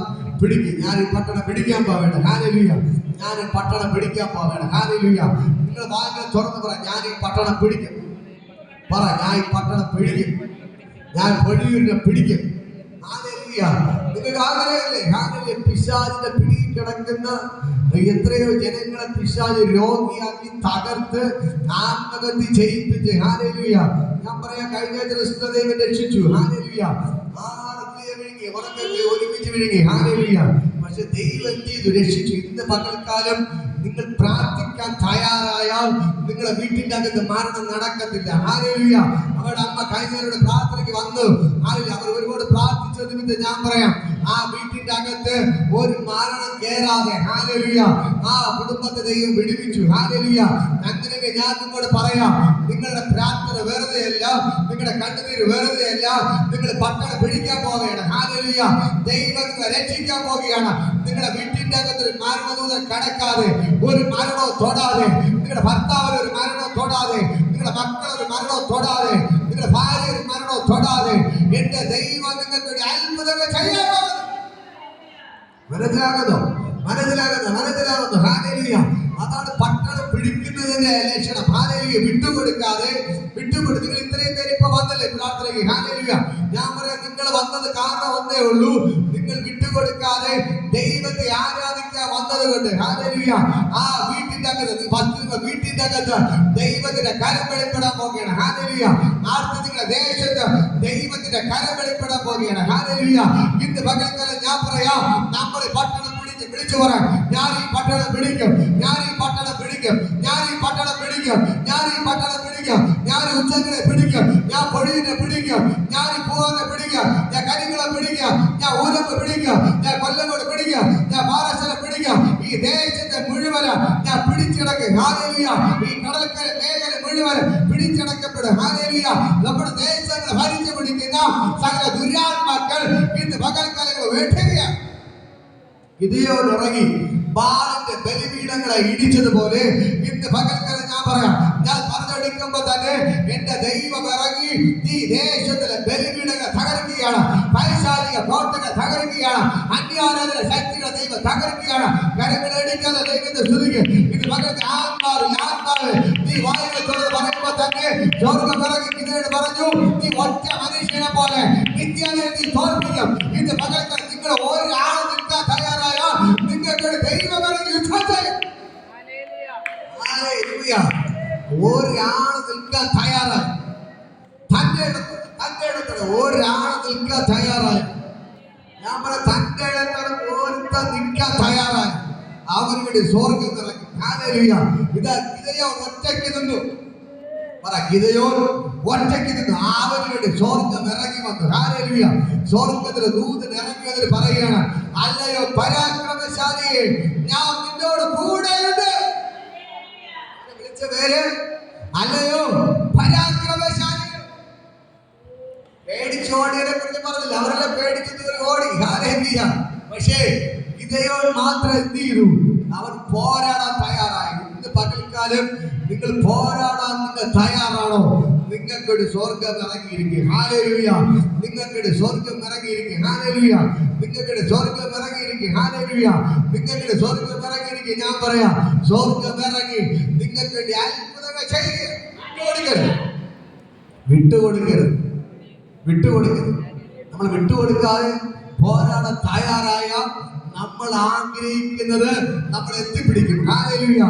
പിടിക്കും. ഞാൻ ഈ പട്ടണം പിടിക്കാൻ പോവേണ്ട. ഹല്ലേലൂയ. ഞാൻ ഈ പട്ടണം പിടിക്കാൻ പോവേണ്ട. ഹല്ലേലൂയ. നിങ്ങൾ വാതിൽ തുറന്ന് പറ, ഞാൻ ഈ പട്ടണം പിടിക്കും. പറ, ഞാൻ ഈ പട്ടണം പിടിക്കും. ഞാൻ പൊഴിയൂരിനെ പിടിക്കും. ഹല്ലേലൂയ. നിങ്ങൾക്ക് ആഗ്രഹമില്ലേ? ഹല്ലേലൂയ. പിശാചിന്റെ പിടിയിൽ കിടക്കുന്ന എത്രയോ ജനങ്ങളെ പിശാച് രോഗിയാക്കി തകർത്ത് ആത്മഹത്യ ചെയ്യിപ്പിച്ച്. ഹല്ലേലൂയ. ഞാൻ പറയാം, കഴിഞ്ഞ ദിവസം ദൈവം രക്ഷിച്ചു. ഹല്ലേലൂയ. ഉറക്കത്തിൽ ഒരുമിച്ച് വിഴുങ്ങി. ഹല്ലേലൂയ. പക്ഷെ ദൈവം ചെയ്തു, രക്ഷിച്ചു. ഇന്ന് പകൽക്കാലം നിങ്ങൾ പ്രാർത്ഥിക്കാൻ തയ്യാറായാൽ നിങ്ങളുടെ വീട്ടിന്റെ അകത്ത് മരണം നടക്കത്തില്ല. ഹല്ലേലൂയ. അവരുടെ അമ്മ കഴിഞ്ഞവരുടെ പ്രാർത്ഥനയ്ക്ക് വന്നു. ഹല്ലേലൂയ. അവർ ഒരുപാട് പ്രാർത്ഥിച്ച നിമിത്തം ഞാൻ പറയാം, ആ വീട്ടിന്റെ അകത്ത് ഒരു മരണം കേറാതെ ഹല്ലേലൂയ ആ കുടുംബത്തെ ദൈവം വിടുവിച്ചു. ഹല്ലേലൂയ. അങ്ങനെ ഞാൻ നിങ്ങളോട് പറയാം, നിങ്ങളുടെ പ്രാർത്ഥന വെറുതെയല്ല, നിങ്ങളുടെ കണ്ണുനീര് വെറുതെയല്ല. നിങ്ങൾ പട്ടണം പിടിക്കാൻ പോവുകയാണ്. ഹല്ലേലൂയ. ദൈവം നിങ്ങളെ രക്ഷിക്കാൻ പോവുകയാണ്. നിങ്ങളുടെ വീട്ടിന്റെ അകത്ത് ഒരു മരണദൂതൻ കടക്കാതെ, ഒരു മരണവും തൊടാതെ, നിങ്ങളുടെ ഭർത്താവിന് ഒരു മരണവും തൊടാതെ, നിങ്ങളുടെ മക്കൾ ഒരു മരണവും തൊടാതെ, നിങ്ങളുടെ ഭാര്യ ഒരു മരണവും തൊടാതെ എന്റെ ദൈവം നിങ്ങൾക്ക് ഒരു അത്ഭുതങ്ങൾ ചെയ്യാൻ പോകുന്നു. മനസ്സിലാകുന്നു? മനസ്സിലാകുന്നു. ഹല്ലേലൂയ. അതാണ് പട്ടണം പിടിക്കുന്നതിന്റെ ലക്ഷണം. ഹല്ലേലൂയ. വിട്ടുകൊടുക്കാതെ നിങ്ങൾ ഇത്രയും പേര് ഇപ്പൊ വന്നല്ലേ പ്രാർത്ഥനയ്ക്ക്. ഹല്ലേലൂയ. ഞാൻ പറയാം, നിങ്ങൾ വന്നത് കാരണം ഒന്നേ ഉള്ളൂ, നിങ്ങൾ വിട്ടുകൊടുക്കാതെ ദൈവത്തെ ആരാധിക്കാൻ വന്നത് കൊണ്ട്. ഹല്ലേലൂയ. ആ വീട്ടിന്റെ അകത്ത് വീട്ടിന്റെ അകത്ത് ദൈവത്തിന്റെ കരം വെളിപ്പെടാൻ പോവുകയാണ്. ഹല്ലേലൂയ. നാളത്തെ നിങ്ങളുടെ ദേശത്ത് ദൈവത്തിന്റെ കരം വെളിപ്പെടാൻ പോവുകയാണ്. ഹല്ലേലൂയ. ഇന്ന് പകൽക്കാലം ഞാൻ പറയാം, നമ്മൾ പട്ടണം വിളിച്ചു പറയാം, ഞാൻ ഈ പട്ടണം പിടിക്കും, ഞാൻ ഈ പട്ടണം പിടിക്കും, ഞാൻ ഈ പട്ടണം പിടിക്കും, ഞാൻ ഈ പട്ടണം പിടിക്കും, ഞാൻ ഉച്ചങ്ങളെ പിടിക്കും, ഞാൻ പൊഴിയെ പിടിക്കും, ഞാൻ ഈ പൂവനെ പിടിക്കും, ഞാൻ കരികളെ പിടിക്കും, ഞാൻ ഊരപ്പ് പിടിക്കും, ഞാൻ കൊല്ലങ്ങോട് പിടിക്കും, ഞാൻ പാറശാല പിടിക്കും. ഈ ദേശത്തെ മുഴുവൻ ഞാൻ പിടിച്ചടക്കും. ഹല്ലേലൂയ. ഈ കടൽക്കര മേഖല മുഴുവൻ പിടിച്ചടക്കപ്പെടും. ഹല്ലേലൂയ. നമ്മുടെ ദേശങ്ങളെ ഭരിച്ചു പിടിക്കുന്ന സകല ദുരാത്മാക്കൾ ഇന്ന് പകൽക്കാലങ്ങൾ വേട്ടുകയാണ്. ഗിദെയോൻ ഇറങ്ങി ബാലിന്റെ ബലിപീഠങ്ങളെ ഇടിച്ചതുപോലെ ഇന്ന് പകൽക്കാലം ഞാൻ പറയാം, ഞാൻ പറഞ്ഞെടുക്കുമ്പോ തന്നെ എന്റെ ദൈവം ഇറങ്ങി ഈ ദേശത്തിലെ ബലിപീഠങ്ങളെ തകർക്കുകയാണ്, പൈശാചിക പ്രവർത്തനങ്ങളെ തകർക്കുകയാണ്, അന്യാരാധന ശക്തികളെ ദൈവം തകർക്കുകയാണ്. കരങ്ങളെടുക്കാതെ ദൈവത്തെ സ്തുതിക്കും. ഇന്ന് പകൽക്ക് ആത്മാവ് നീ വായുകൾ തുറന്ന് പറയുമ്പോ തന്നെ സ്വർഗ്ഗം ഇറങ്ങി ഗിദെയോൻ പറഞ്ഞു, നീ ഒറ്റ മനുഷ്യനെ പോലെ നിത്യാനെ നീ തോൽപ്പിക്കും. ഇന്ന് പകൽക്കാലം നിങ്ങൾ ഒരാളെ നിൽക്കാൻ തയ്യാറായ നിങ്ങൾക്ക് ദൈവം ഇറങ്ങി യുദ്ധം ചെയ്യും. ഹല്ലേലൂയ. ഒരാള് നിൽക്കാൻ തയ്യാറായി, തന്റെ ഇടത്തോടെ ഒരാള് നിൽക്കാൻ തയ്യാറായി. ഞാൻ പറയാം, തന്റെ ഇടത്തോടെ ഒരുത്തൻ നിൽക്കാൻ തയ്യാറായി, അവന് വേണ്ടി സ്വർഗ്ഗം ഇറങ്ങി. ഹല്ലേലൂയ. ഇതാ ഗിദെയോൻ ഒറ്റയ്ക്ക് നിന്നു. ഗിദെയോൻ ഒറ്റയ്ക്ക് നിന്ന് അവന് വേണ്ടി സ്വർഗ്ഗം ഇറങ്ങി വന്നു. ഹല്ലേലൂയ. സ്വർഗ്ഗത്തിലെ ദൂതൻ ഇറങ്ങി വന്നിട്ട് പറയുകയാണ്, അല്ലയോ പരാക്രമശാലിയെ, ഞാൻ നിന്നോട് കൂടെയുണ്ട്. വിളിച്ച പേര് അല്ലയോ പരാക്രമശാലി. പേടിച്ചോടിയതിനെ കുറിച്ച് പറഞ്ഞില്ല, അവരെല്ലാം പേടിച്ചത് ഓടി. ഹല്ലേലൂയ. പക്ഷേ ഗിദെയോൻ മാത്രം എന്ത് ചെയ്തു? അവൻ പോരാടാൻ തയ്യാറായി. ഇന്ന് പകൽക്കാലം നിങ്ങൾ പോരാടാൻ നിങ്ങൾ തയ്യാറാണോ? നിങ്ങൾക്കൊരു സ്വർഗ്ഗം ഇറങ്ങിയിരിക്കും. ഹല്ലേലൂയ. നിങ്ങൾക്കൊരു സ്വർഗ്ഗം ഇറങ്ങിയിരിക്കും. ഹല്ലേലൂയ. നിങ്ങൾക്കൊരു സ്വർഗ്ഗം ഇറങ്ങിയിരിക്കും. ഹല്ലേലൂയ. നിങ്ങൾക്കൊരു സ്വർഗ്ഗം ഇറങ്ങിയിരിക്കും. ഞാൻ പറയാം, സ്വർഗ്ഗം ഇറങ്ങി നിങ്ങൾക്ക് വേണ്ടി അത്ഭുതങ്ങൾ ചെയ്യുക. വിട്ടുകൊടുക്കരുത്. നമ്മൾ വിട്ടുകൊടുക്കാതെ പോരാടാൻ തയ്യാറായ നമ്മൾ ആഗ്രഹിക്കുന്നത് നമ്മൾ എത്തിപ്പിടിക്കും. ഹല്ലേലൂയ.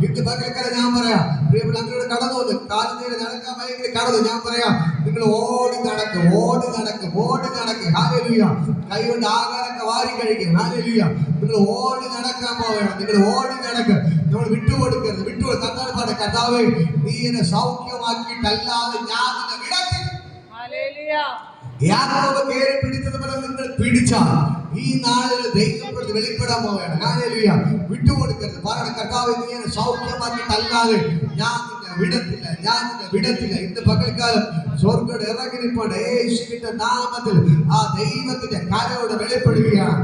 ഇന്ന് പകൽക്കാലം ഞാൻ പറയാം, പ്രിയപ്പെട്ട അങ്ങോട്ട് കടന്നു വന്ന് കാലിനീര് നടക്കാൻ ഭയങ്കര കടന്നു. ഞാൻ പറയാം, നിങ്ങൾ ഓടി നടക്കും. ഹല്ലേലൂയ. കൈകൊണ്ട് ആഹാരമൊക്കെ വാരി കഴിക്കും. ഹല്ലേലൂയ. നിങ്ങൾ ഓടി നടക്കാൻ പോവുകയാണ്. നിങ്ങൾ ഓടി നടക്കും. നമ്മൾ വിട്ടുകൊടുക്കരുത്. തന്നാൽപ്പാട് കർത്താവേ, നീ എന്നെ സൗഖ്യമാക്കിയിട്ടല്ലാതെ ഞാൻ നിന്നെ വിടത്തില്ല. ഹല്ലേലൂയ. യാക്കോബ് കേറി പിടിച്ചതുപോലെ നിങ്ങൾ പിടിച്ചാൽ ഈ നാളിൽ ദൈവം വെളിപ്പെടാൻ പോവുകയാണ്. ഹല്ലേലൂയ. വിട്ടുകൊടുക്കരുത്. പറയണം, കർത്താവേ, നീ എന്നെ സൗഖ്യമാക്കിയിട്ടല്ലാതെ ഞാൻ നിന്നെ വിടത്തില്ല. ഇന്ന് പകൽക്കാലം സ്വർഗ്ഗം ഇറങ്ങി നിൽപ്പുണ്ട്. യേശുവിന്റെ നാമത്തിൽ ആ ദൈവത്തിന്റെ കരോട് വെളിപ്പെടുകയാണ്.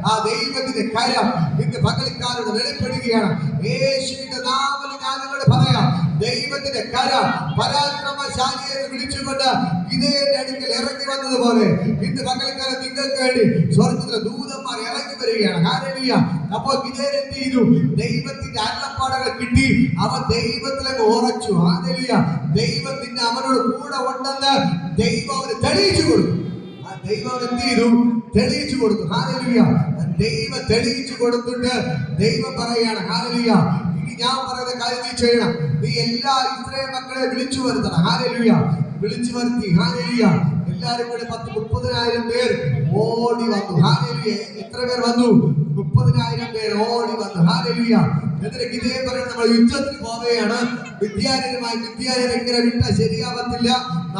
ആ ദൈവത്തിന്റെ കരം ഇന്ന് പകൽക്കാരോട് വെളിപ്പെടുകയാണ്. യേശുവിന്റെ നാമത്തിൽ ഞാൻ നിങ്ങളോട് പറയാം, ദൈവത്തിന്റെ കര പരാക്രമശാലിയെ വിളിച്ചുകൊണ്ട് ഗിദെയോന്റെ അടുക്കൽ ഇറങ്ങി വന്നതുപോലെ ഇന്ന് പകൽക്കാലം നിങ്ങൾക്ക് വേണ്ടി സ്വർഗ്ഗത്തിലെ ദൂതന്മാർ ഇറങ്ങി വരികയാണ്. ഹല്ലേലൂയ. അപ്പോൾ ഗിദെയോൻ എന്ത് ചെയ്തു? ദൈവത്തിന്റെ അരുളപ്പാടുകൾ കിട്ടി. അവൻ ദൈവത്തിലേക്ക് ഉറച്ചു. ഹല്ലേലൂയ. ദൈവത്തിന്റെ അവനോട് കൂടെ ഉണ്ടെന്ന് ദൈവം അവന് തെളിയിച്ചു കൊടുത്തു. ദൈവം എന്ത് ചെയ്തു? തെളിയിച്ചു കൊടുത്തു. ഹല്ലേലൂയ. ദൈവം തെളിയിച്ചു കൊടുത്തിട്ട് ദൈവം പറയാണ്, ഹല്ലേലൂയ, ഇനി ഞാൻ പറയുന്ന കാര്യം നീ ചെയ്യണം. നീ എല്ലാ ഇസ്രായേൽ മക്കളെ വിളിച്ചു വരുത്തണം. ഹല്ലേലൂയ. വിളിച്ചു വരുത്തി. ഹല്ലേലൂയ. എല്ലാവരും കൂടെ 30,000 പേർ ഓടി വന്നു. ഹല്ലേലൂയ. എത്ര പേർ വന്നു? 30,000 പേർ ഓടി വന്നു. ഹല്ലേലൂയ. എന്നിട്ട് ഗിദെയോൻ പറയുന്നത്, നമ്മൾ യുദ്ധത്തിന് പോവുകയാണ്. മിദ്യാന്യരെ എങ്ങനെ വിട്ടാൽ ശരിയാവത്തില്ല.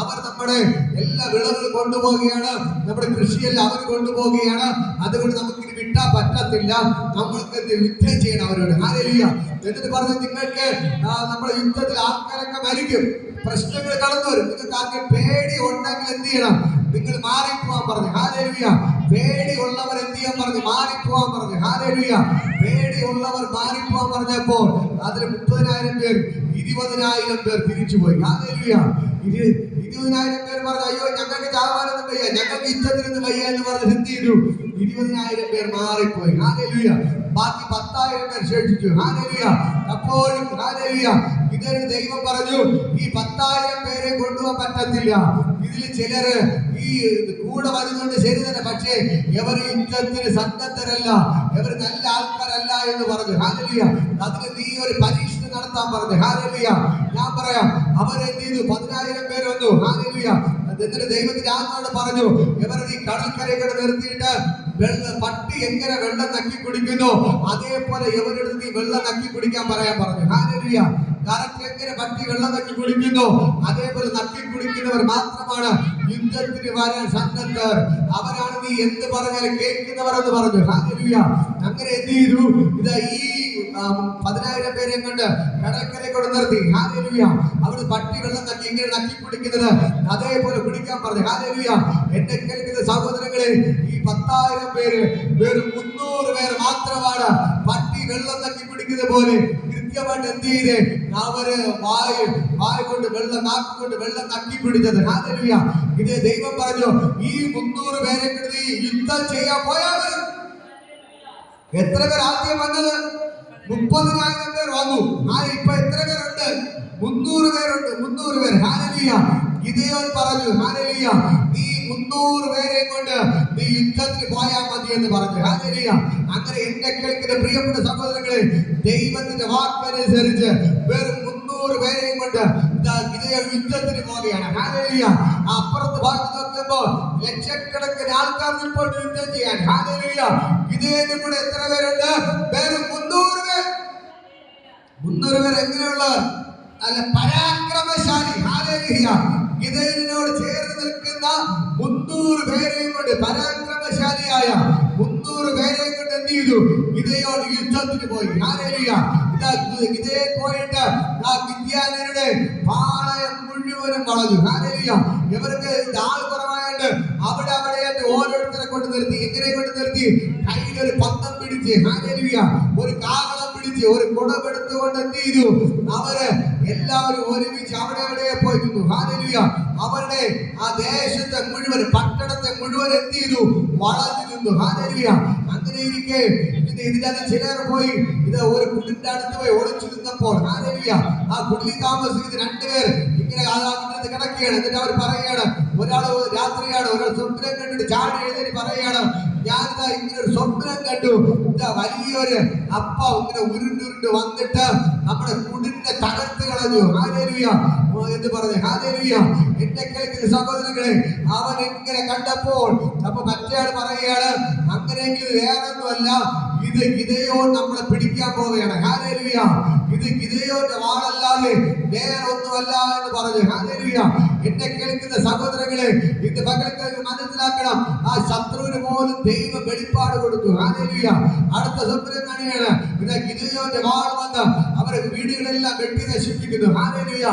അവർ നമ്മുടെ എല്ലാ വിളകളും കൊണ്ടുപോവുകയാണ്, നമ്മുടെ കൃഷിയെല്ലാം അവർ കൊണ്ടുപോവുകയാണ്. അതുകൊണ്ട് നമുക്കിനി വിട്ടാൻ പറ്റത്തില്ല. നമ്മൾക്ക് യുദ്ധം ചെയ്യണം അവരോട്. ഹല്ലേലൂയ. എന്നിട്ട് പറഞ്ഞു, നിങ്ങൾക്ക് നമ്മുടെ യുദ്ധത്തിൽ ആൾക്കാരൊക്കെ മരിക്കും, പ്രശ്നങ്ങൾ കടന്നു വരും. നിങ്ങൾക്ക് ആർക്കും പേടി ഉണ്ടെങ്കിൽ എന്ത് ചെയ്യണം? നിങ്ങൾ മാറിപ്പോവാൻ പറഞ്ഞു. ഹല്ലേലൂയ. പേടിയുള്ളവർ എന്ത് ചെയ്യാൻ പറഞ്ഞു? മാറിപ്പോവാൻ പറഞ്ഞു. ഹല്ലേലൂയ. പേടിയുള്ളവർ മാറിപ്പോവാൻ പറഞ്ഞപ്പോൾ അതിൽ 30,000 പേർ 20,000 പേർ തിരിച്ചുപോയി. ഹല്ലേലൂയ. 20,000 പേർ പറഞ്ഞു, അയ്യോ ഞങ്ങൾക്ക് ചാവാനൊന്നും വയ്യ, ഞങ്ങൾക്ക് യുദ്ധത്തിനൊന്നും വയ്യ എന്ന് പറഞ്ഞ് എന്ത് ചെയ്തു? 20,000 പേർ മാറിപ്പോയി. ഹല്ലേലൂയ. ബാക്കി 10,000 പേർ ശേഷിച്ചു. ഹല്ലേലൂയ. അപ്പോഴും ഹല്ലേലൂയ ഇതൊരു ദൈവം പറഞ്ഞു, ഈ 10,000 പേരെ കൊണ്ടുപോകാൻ പറ്റത്തില്ല. ഇതിൽ ചിലര് ഈ കൂടെ വരുന്നുണ്ട് ശരി തന്നെ, പക്ഷേ എവർ യുദ്ധത്തിന് സന്നദ്ധരല്ല, എവർ നല്ല ആൾക്കാരല്ല എന്ന് പറഞ്ഞു. ഹല്ലേലൂയ. അതിന് നീ ഒരു പരീക്ഷണം നടത്താൻ പറഞ്ഞു. ഹല്ലേലൂയ. ഞാൻ പറയാം, അവരെന്ത് ചെയ്തു? 10,000 പേര് വന്നു. ഹല്ലേലൂയ. എന്നിട്ട് ദൈവത്തിന്റെ ആത്മാവോട് പറഞ്ഞു, ഇവരെ ഈ കടൽക്കരയിൽ നിർത്തിയിട്ട് പട്ടി എങ്ങനെ വെള്ളം നക്കി കുടിക്കുന്നു അതേപോലെ ഇവരുടെ നീ വെള്ളം നക്കി കുടിക്കാൻ പറയാൻ പറഞ്ഞു. ഹല്ലേലൂയ. കാരണം എങ്ങനെ പട്ടി വെള്ളം നക്കി കുടിക്കുന്നു അതേപോലെ നക്കി കുടിക്കുന്നവർ മാത്രമാണ് യുദ്ധത്തിന് വരാൻ സന്നദ്ധർ. അവരാണ് നീ എന്ത് പറഞ്ഞാൽ കേൾക്കുന്നവർ എന്ന് പറഞ്ഞു. ഹല്ലേലൂയ. അങ്ങനെ എന്ത് ചെയ്തു? ഇതാ ഈ 10,000 പേരെ കൊണ്ട് കടൽക്കരയെ കൊണ്ട് നിർത്തി. ഹല്ലേലൂയ. അവിടെ പട്ടി വെള്ളം നക്കി ഇങ്ങനെ നക്കി കുടിക്കുന്നത് അതേപോലെ കുടിക്കാൻ പറഞ്ഞു. ഹല്ലേലൂയ. എന്നെ കേൾക്കുന്ന സഹോദരങ്ങളെ, ഈ 10,000 പേര് വെറും 300 പേർ മാത്രമാണ് പട്ടി വെള്ളം നക്കി കുടിക്കുന്ന പോലെ കൃത്യമായിട്ട് എന്ത് ചെയ്തേ? അവര് വായ കൊണ്ട് വെള്ളം നാക്കുകൊണ്ട് വെള്ളം നക്കി പിടിച്ചത്. ഹല്ലേലൂയ. ഇതേ ദൈവം പറഞ്ഞു, ഈ 300 പേരെ നീ യുദ്ധം ചെയ്യാൻ പോയാൽ മതി. എത്ര പേർ ആദ്യം വന്നത്? 30,000 പേർ വന്നു. ഇപ്പൊ എത്ര പേരുണ്ട്? 300 പേരുണ്ട്. 300 പേർ. ഹല്ലേലൂയ. ഗിദെയോൻ പറഞ്ഞു, ഹല്ലേലൂയ, നീ 300 പേരെ കൊണ്ട് നീ യുദ്ധത്തിന് പോയാൽ മതി എന്ന് പറഞ്ഞു. ഹല്ലേലൂയ. അങ്ങനെ എന്നെ കേൾക്കുന്ന പ്രിയപ്പെട്ട സഹോദരങ്ങളെ, ദൈവത്തിന്റെ വാക്കനുസരിച്ച് വെറും 300 പേരെയും കൊണ്ട് ഗിദെയോൻ യുദ്ധത്തിന് പോവുകയാണ്. ഹല്ലേലൂയ. അപ്പുറത്ത് ഭാഗത്ത് നോക്കുമ്പോൾ ലക്ഷക്കണക്കിന് ആൾക്കാർ ഇപ്പോൾ യുദ്ധം ചെയ്യാൻ. ഹല്ലേലൂയ. ഗിദെയോന്റെ കൂടെ എത്ര പേരുണ്ട്? വെറും 300 പേർ. 300 പേർ എങ്ങനെയുള്ളവർ? അല്ല, പരാക്രമശാലി. ഹല്ലേലൂയ. ഗിദെയോനോട് ചേർന്ന് നിൽക്കുന്ന 300 പേരെയും കൊണ്ട്, പരാക്രമശാലിയായ 300 പേരെയും കൊണ്ട് എന്ത് ചെയ്തു? ഗിദെയോൻ യുദ്ധത്തിന് പോയി. ഹല്ലേലൂയ. ഗിദെയോൻ പോയിട്ട് മിദ്യാന്യരുടെ പാളയം മുഴുവനും വളഞ്ഞു. ഹല്ലേലൂയ. ഇവർക്ക് ആൾ കുറവായിട്ട് അവിടെയായിട്ട് ഓരോരുത്തരെ കൊണ്ട് നിർത്തി. എങ്ങനെ കൊണ്ട് നിർത്തി? കയ്യിലൊരു പന്തം പിടിച്ച്, ഹല്ലേലൂയ, ഒരു കാഹളം പിടിച്ച്, ഒരു കുടമെടുത്തുകൊണ്ട് എന്ത് ചെയ്തു? അവര് എല്ലാവരും ഒരുമിച്ച് അവിടെ പോയി നിന്നു. ഹല്ലേലൂയ. അവരുടെ ആ ദേശത്തെ മുഴുവൻ, പട്ടണത്തെ മുഴുവൻ എന്ത് ചെയ്തു? വളഞ്ഞു നിന്നു. ഹല്ലേലൂയ. അങ്ങനെ ഇരിക്കെ ഇതിനകത്ത് ചിലർ പോയി ഇത് ഒരു കുടിന്റെ അടുത്ത് പോയി ഒളിച്ചു നിന്നപ്പോൾ, ഹല്ലേലൂയ, ആ കുടിൽ താമസിക്കുന്ന 2 പേർ ഇങ്ങനെ കിടക്കുകയാണ്. എന്നിട്ട് അവർ പറയുകയാണ്, ഒരാൾ രാത്രിയാണ്, ഒരാൾ സ്വപ്നം കണ്ടിട്ട് ചാടി എഴുതി പറയുകയാണ്, ഞാനിതാ ഇങ്ങനെ ഒരു സ്വപ്നം കണ്ടു, ഇതാ വലിയൊരു അപ്പം ഇങ്ങനെ ഉരുണ്ടുരുണ്ട് വന്നിട്ട് നമ്മുടെ കുടിനെ തകർത്ത് കളഞ്ഞു. ഹല്ലേലൂയ എന്ന് പറഞ്ഞു. ഹല്ലേലൂയ. എന്നെ കേൾക്കുന്ന സഹോദരങ്ങളെ, അവൻ ഇങ്ങനെ കണ്ടപ്പോൾ അപ്പൊ മറ്റേയാൾ പറയുകയാണ്, അങ്ങനെയെങ്കിൽ വേറൊന്നുമല്ല, ഇത് ഗിദെയോൻ നമ്മളെ പിടിക്കാൻ പോവുകയാണ്. ഹല്ലേലൂയ. ഇത് ഗിദെയോന്റെ വാളല്ലാതെ വേറെ ഒന്നുമല്ല എന്ന് പറഞ്ഞു. ഹല്ലേലൂയ. എന്നെ കേൾക്കുന്ന സഹോദരങ്ങളെ, ഇത് പകൽക്കാലത്ത് മനസ്സിലാക്കണം, ആ ശത്രുവിന് പോലും ദൈവം വെളിപ്പാട് കൊടുത്തു. ഹല്ലേലൂയ. അടുത്ത സ്വപ്നം കാണുകയാണ്, ഇത് ഗിദെയോന്റെ വാൾ വന്ന് അവരെ വീടുകളെല്ലാം വെട്ടി നശിപ്പിക്കുന്നു. ഹല്ലേലൂയ.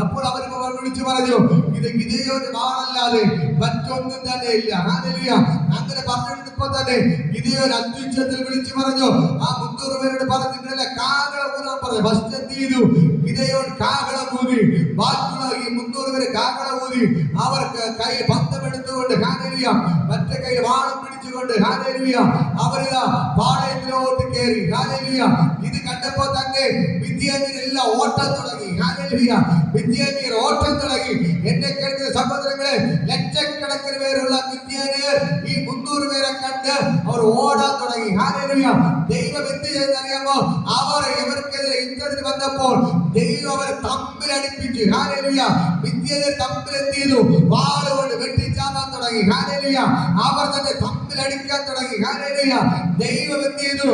അപ്പോൾ അവർ വിളിച്ചു പറഞ്ഞു, ഇത് ഗിദെയോന്റെ വാളല്ലാതെ മറ്റൊന്നും തന്നെ ഇല്ല. ഹല്ലേലൂയ. അങ്ങനെ പറഞ്ഞിട്ടിപ്പോ തന്നെ ഗിദെയോൻ അത്യുച്ചത്തിൽ വിളിച്ചു പറഞ്ഞു. ആ 300 പേരോട് പറഞ്ഞു, നിങ്ങളെ കാഹളം ഊതാൻ പറഞ്ഞു. ഫസ്റ്റ് എന്ത് ചെയ്തു? ഗിദെയോൻ കാഹളം ഊതി. ബാക്കിയുള്ള ഈ 300 പേര് കാഹളം ഊതി. അവർക്ക് കൈ പന്തമെടുത്തുകൊണ്ട് ഹല്ലേലൂയ, മറ്റേ കൈ വാളും പിടിച്ചുകൊണ്ട് ഹല്ലേലൂയ, അവരിതാ പാളയത്തിലോട്ട് കയറി. ഹല്ലേലൂയ. ഇത് കണ്ടപ്പോൾ തന്നെ മിദ്യാന്യരെല്ലാം ഓട്ടം തുടങ്ങി. ഹല്ലേലൂയ. മിദ്യാന്യർ ഓട്ടം തുടങ്ങി. എന്നെ കേൾക്കുന്ന സഹോദരങ്ങളെ, ലക്ഷക്കണക്കിന് പേരുള്ള മിദ്യാന്യർ ഈ 300 പേരെ കണ്ട് അവർ ഓടാൻ തുടങ്ങി. ഹല്ലേലൂയ. ദൈവം എന്ത് ചെയ്തെന്നറിയാമോ? അവർ ഇവർക്കെതിരെ യുദ്ധത്തിന് വന്നപ്പോൾ ദൈവം അവരെ തമ്മിലടിപ്പിച്ചു. ഹല്ലേലൂയ. മിദ്യാന്യർ തമ്മിൽ എന്ത് ചെയ്തു? വാളുകൊണ്ട് വെട്ടിച്ചാടാൻ തുടങ്ങി. ഹല്ലേലൂയ. അവർ തന്നെ തമ്മിലടിക്കാൻ തുടങ്ങി. ഹല്ലേലൂയ. ദൈവം എന്ത് ചെയ്തു?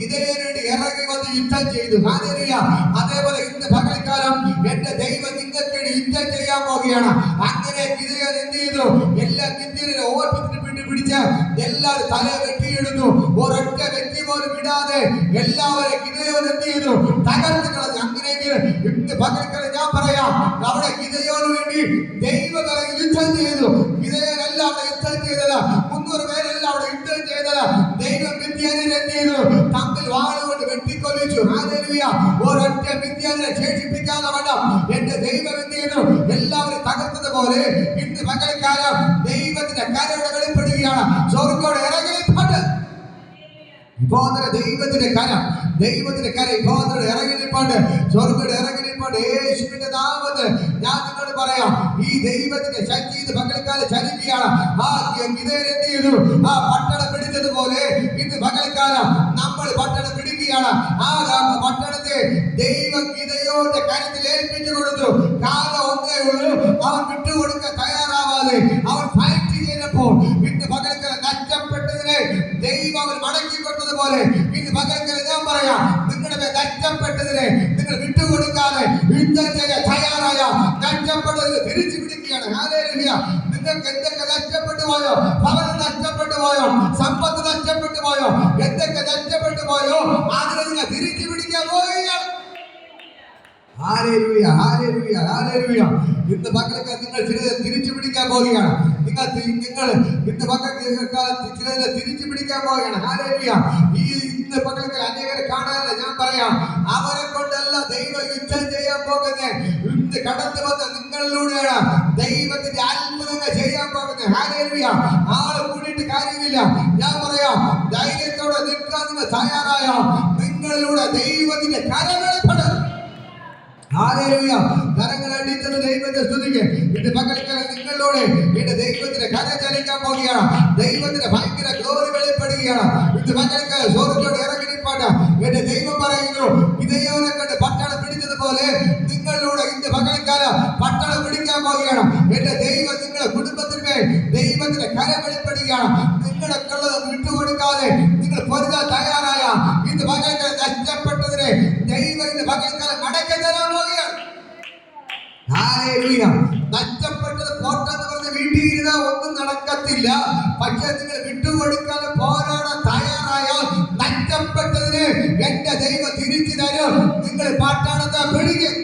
ഗിദെയോനോട് ഇറങ്ങി വന്ന് യുദ്ധം ചെയ്തു. ഹല്ലേലൂയ. അതേപോലെ ഇന്ന് പകൽക്കാലം എന്റെ ദൈവം നിങ്ങൾക്ക് യുദ്ധം ചെയ്യാൻ പോവുകയാണ്. അങ്ങനെ ഗിദെയോൻ എന്ത് ചെയ്തു? എല്ലാ മിദ്യാന്യരെ ഓട്ടത്തിന് പിടിച്ച് എല്ലാവരും തല വെട്ടിയെടുത്തു. ഒരൊറ്റ വ്യക്തി പോലും വിടാതെ എല്ലാവരും ഗിദെയോൻ എന്ത് ചെയ്തു? തകർത്ത് കളഞ്ഞു. അങ്ങനെയെങ്കിൽ ഇന്ന് പകൽക്കാലം ഞാൻ പറയാം, അവിടെ ഗിദെയോന് വേണ്ടി ദൈവം ഇറങ്ങി യുദ്ധം ചെയ്തു. ഗിദെയോൻ അല്ല അവിടെ യുദ്ധം ചെയ്തത്, 300 പേരെല്ലാം അവിടെ യുദ്ധം ചെയ്തത്. ദൈവം മിദ്യാന്യരെ എന്ത് ചെയ്തു? തമ്മിൽ വാളുകൊണ്ട് വെട്ടിക്കൊല്ലിച്ചു. ഹല്ലേലൂയ. ഒരൊറ്റ മിദ്യാന്യരെ ശേഷിപ്പിക്കാതെ വേണം എന്റെ ദൈവം എന്ത് ചെയ്തു? എല്ലാവരും തകർത്തതുപോലെ ഇന്ന് പകൽക്കാലം ദൈവത്തിന്റെ കരയുടെ വെളിപ്പെടുകയാണ്. സ്വർഗ്ഗത്തോടെ ഇറങ്ങിപ്പാട്ട് ഇപ്പോൾ ദൈവത്തിന്റെ കരം, ദൈവത്തിന്റെ കര ഇപ്പോൾ ഇറങ്ങിപ്പാട്ട്, സ്വർഗ്ഗത്തോടെ ഇറങ്ങിപ്പാട്ട്. യേശുവിന്റെ നാമത്തിൽ ഞാൻ നിങ്ങളോട് പറയാം, ഈ ദൈവത്തിന്റെ ശക്തി ഇത് പകൽക്കാലം ചലിക്കുകയാണ്. ആ ഗിദെയോൻ എന്ത് ചെയ്തു? ആ പട്ടണം പിടിച്ചതുപോലെ ഇന്ന് പകൽക്കാലം നമ്മൾ പട്ടണം പിടിക്കുകയാണ്. ആ പട്ടണത്തെ ദൈവം ഗിദെയോന്റെ കരത്തിൽ ഏൽപ്പിച്ചു കൊടുത്തു. കാലം ഒന്നേ ഉള്ളൂ, അവൻ വിട്ടുകൊടുക്കാൻ തയ്യാറാവാതെ അവൻ ഫൈറ്റ് ചെയ്തപ്പോൾ ഇന്ന് പകൽക്കാലം നഷ്ടപ്പെട്ടതിനെ ദൈവം അവൻ മടക്കി കൊടുത്തതുപോലെ ഇന്ന് പകൽക്കാലം ഞാൻ പറയാം, നിങ്ങളുടെ നഷ്ടപ്പെട്ടതിനെ നിങ്ങൾ വിട്ടുകൊടുക്കാതെ യുദ്ധം ചെയ്യാൻ തയ്യാറായ നഷ്ടപ്പെട്ടതിന് തിരിച്ചു പിടിക്കുകയാണ്. ഹല്ലേലൂയ. നിങ്ങൾക്ക് എന്തൊക്കെ നഷ്ടപ്പെട്ടു പോയോ? ഭവനം നഷ്ടപ്പെട്ടു പോയോ? സമ്പത്ത് നഷ്ടപ്പെട്ടു പോയോ? എന്തൊക്കെ നഷ്ടപ്പെട്ടു പോയോ? അതിനെ നിങ്ങൾ തിരിച്ചു പിടിക്കാൻ പോവുകയാണ്. Hallelujah, hallelujah, hallelujah. ഇന്ന് പകൽക്കാലം നിങ്ങൾ ചിലരെ തിരിച്ചു പിടിക്കാൻ പോവുകയാണ്. നിങ്ങൾ ഇന്ന് പകൽക്കാലത്ത് ചിലരെ തിരിച്ചു പിടിക്കാൻ പോവുകയാണ്. ഹല്ലേലൂയ. ഈ ഇന്ന് പകൽക്കാലം അനേകരെ കാണാനല്ല ഞാൻ പറയാം, അവരെ കൊണ്ടല്ല ദൈവം യുദ്ധം ചെയ്യാൻ പോകുന്നത്. ഇന്ന് കടന്നു വന്ന നിങ്ങളിലൂടെയാണ് ദൈവത്തിന്റെ അത്ഭുതങ്ങൾ ചെയ്യാൻ പോകുന്നത്. ഹല്ലേലൂയ. ആള് കൂടിയിട്ട് കാര്യമില്ല. ഞാൻ പറയാം, ധൈര്യത്തോടെ നിൽക്കാൻ നിങ്ങൾ തയ്യാറായ നിങ്ങളിലൂടെ ദൈവത്തിന്റെ കരവെളിപ്പെടും. ഹല്ലേലൂയ. കരങ്ങളടിച്ചത് ദൈവത്തെ സ്തുതിക്ക്. ഇന്ന് പകൽക്കാലം നിങ്ങളിലൂടെ എന്റെ ദൈവത്തിന്റെ കര ചലിക്കാൻ പോവുകയാണ്. ദൈവത്തിന്റെ ഭയങ്കര ഗ്ലോറി വെളിപ്പെടുകയാണ്. ഇന്ന് പകൽക്കാലം സ്വർഗ്ഗത്തോടെ ഇറങ്ങിപ്പാട്ട് എന്റെ ദൈവം പറയുന്നു, ഗിദെയോനെ കണ്ട് പട്ടണം പിടിച്ചതുപോലെ നിങ്ങളിലൂടെ ഇന്ന് പകൽക്കാലം പട്ടണം പിടിക്കാൻ പോവുകയാണ്. എന്റെ ദൈവം നിങ്ങളുടെ കുടുംബത്തിന്മേൽ ദൈവത്തിന്റെ കര വെളിപ്പെടുകയാണ്. നിങ്ങളുടെ ഉള്ളത് വിട്ടുകൊടുക്കാതെ നിങ്ങൾ പൊരുതാൻ തയ്യാറായ ഇന്ന് പകൽക്കാലം നഷ്ടപ്പെട്ടതിനെ ദൈവം ഇന്ന് പകൽക്കാലം മടക്കി തരാൻ പോവുകയാണ്. ഹല്ലേലൂയ. നഷ്ടപ്പെട്ടത് പോട്ടെന്ന് പറഞ്ഞ് വീട്ടിലിരുന്ന ഒന്നും നടക്കത്തില്ല. പക്ഷെ നിങ്ങൾ വിട്ടുകൊടുക്കാതെ പോരാടാൻ തയ്യാറായാൽ നഷ്ടപ്പെട്ടതിന് എന്റെ ദൈവം തിരിച്ചു തരും. നിങ്ങൾ പട്ടണത്തെ പിടിക്കും.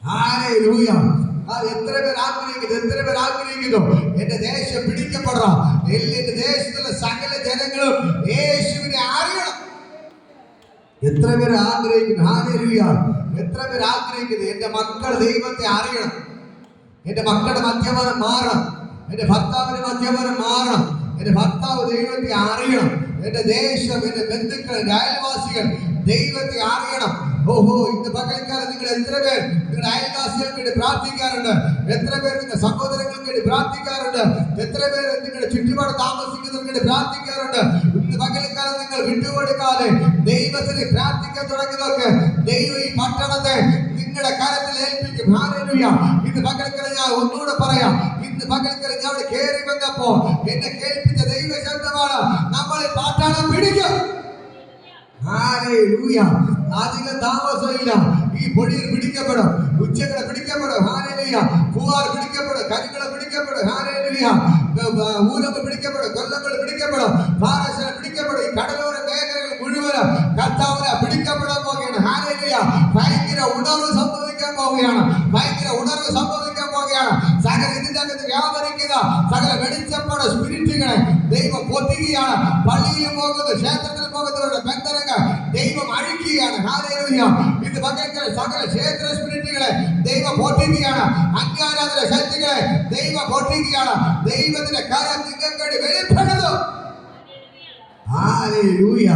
ഹല്ലേലൂയ. എത്ര പേർ ആഗ്രഹിക്കുന്നു എന്റെ ദേശം പിടിക്കപ്പെടണം. എന്റെ ദേശത്തുള്ള സകല ജനങ്ങളും യേശുവിനെ അറിയണം. എത്ര പേർ ആഗ്രഹിക്കുന്നു? ഹല്ലേലൂയ. എത്ര പേർ ആഗ്രഹിക്കുന്നു എന്റെ മക്കൾ ദൈവത്തെ അറിയണം, എന്റെ മക്കളുടെ മദ്യപാനം മാറണം, എന്റെ ഭർത്താവിന്റെ മദ്യപാനം മാറണം, എന്റെ ഭർത്താവ് ദൈവത്തെ അറിയണം, എന്റെ ദേശം, എന്റെ ബന്ധുക്കൾ, എന്റെ അയൽവാസികൾ ദൈവത്തെ അറിയണം. ഓഹോ, ഇന്ന് പകൽക്കാലം നിങ്ങൾ എത്ര പേർ നിങ്ങളുടെ അയൽവാസികൾക്ക് വേണ്ടി പ്രാർത്ഥിക്കാറുണ്ട്? എത്ര പേർ നിങ്ങളുടെ സഹോദരങ്ങൾക്ക് വേണ്ടി പ്രാർത്ഥിക്കാറുണ്ട്? എത്ര പേർ നിങ്ങളുടെ ചുറ്റുപാട് താമസിക്കുന്നവർക്ക് വേണ്ടി പ്രാർത്ഥിക്കാറുണ്ട്? ഇന്ന് പകൽക്കാലം നിങ്ങൾ വിട്ടുകൊടുക്കാതെ ദൈവത്തിന് പ്രാർത്ഥിക്കാൻ തുടങ്ങിയവർക്ക് ദൈവം ഈ പട്ടണത്തെ നിങ്ങളുടെ കരത്തിൽ ഏൽപ്പിക്കും. ഹല്ലേലൂയ. ഇന്ന് പകൽക്കാലം ഞാൻ ഒന്നുകൂടെ പറയാം, ഇന്ന് പകൽക്കാലം ഞാൻ അവിടെ കയറി വന്നപ്പോ എന്നെ കേൾപ്പിച്ച ദൈവ ശബ്ദമാണ്, നമ്മൾ പട്ടണം പിടിക്കും. ഹല്ലേലൂയ. അധികം താമസമില്ല. ഈ പൊടിയിൽ പിടിക്കപ്പെടും, ഉച്ചകളെ പിടിക്കപ്പെടും. ഹല്ലേലൂയ. പൂവാർ പിടിക്കപ്പെടും, കരികളെ പിടിക്കപ്പെടും. ഹല്ലേലൂയ. ഊരമ്പ് പിടിക്കപ്പെടും, കൊല്ലങ്ങൾ പിടിക്കപ്പെടും, പാറശാല പിടിക്കപ്പെടും. ഈ കടലോര മേഖലകൾ മുഴുവനും കർത്താവിനെ പിടിക്കപ്പെടാൻ പോവുകയാണ്. ഹല്ലേലൂയ. ഭയങ്കര ഉണർവ് സംഭവിക്കാൻ പോവുകയാണ്. ഭയങ്കര ഉണർവ് സംഭവിക്കാൻ പോവുകയാണ്. സകല ഇതിന്റെ അകത്ത് വ്യാപരിക്കുന്ന സകല വെളിച്ചപ്പാട് സ്പിരിറ്റുകളെ ദൈവം പൊത്തുകയാണ്. പല പള്ളിയിൽ പോകുന്നു, ക്ഷേത്രത്തിൽ പോകുന്നവരുടെ ബന്ധനങ്ങൾ ദൈവം അഴിക്കുകയാണ്. ഹല്ലേലൂയ. ഇത് പകൽക്കൽ സകല ക്ഷേത്ര സ്പിരിറ്റുകളെ ദൈവം പൊട്ടിക്കുകയാണ്. അന്യാരാധന ശക്തികളെ ദൈവം പൊട്ടിക്കുകയാണ്. ദൈവത്തിന്റെ കാര്യം നിങ്ങൾക്ക് വേണ്ടി വെളിപ്പെടുന്നു. Hallelujah,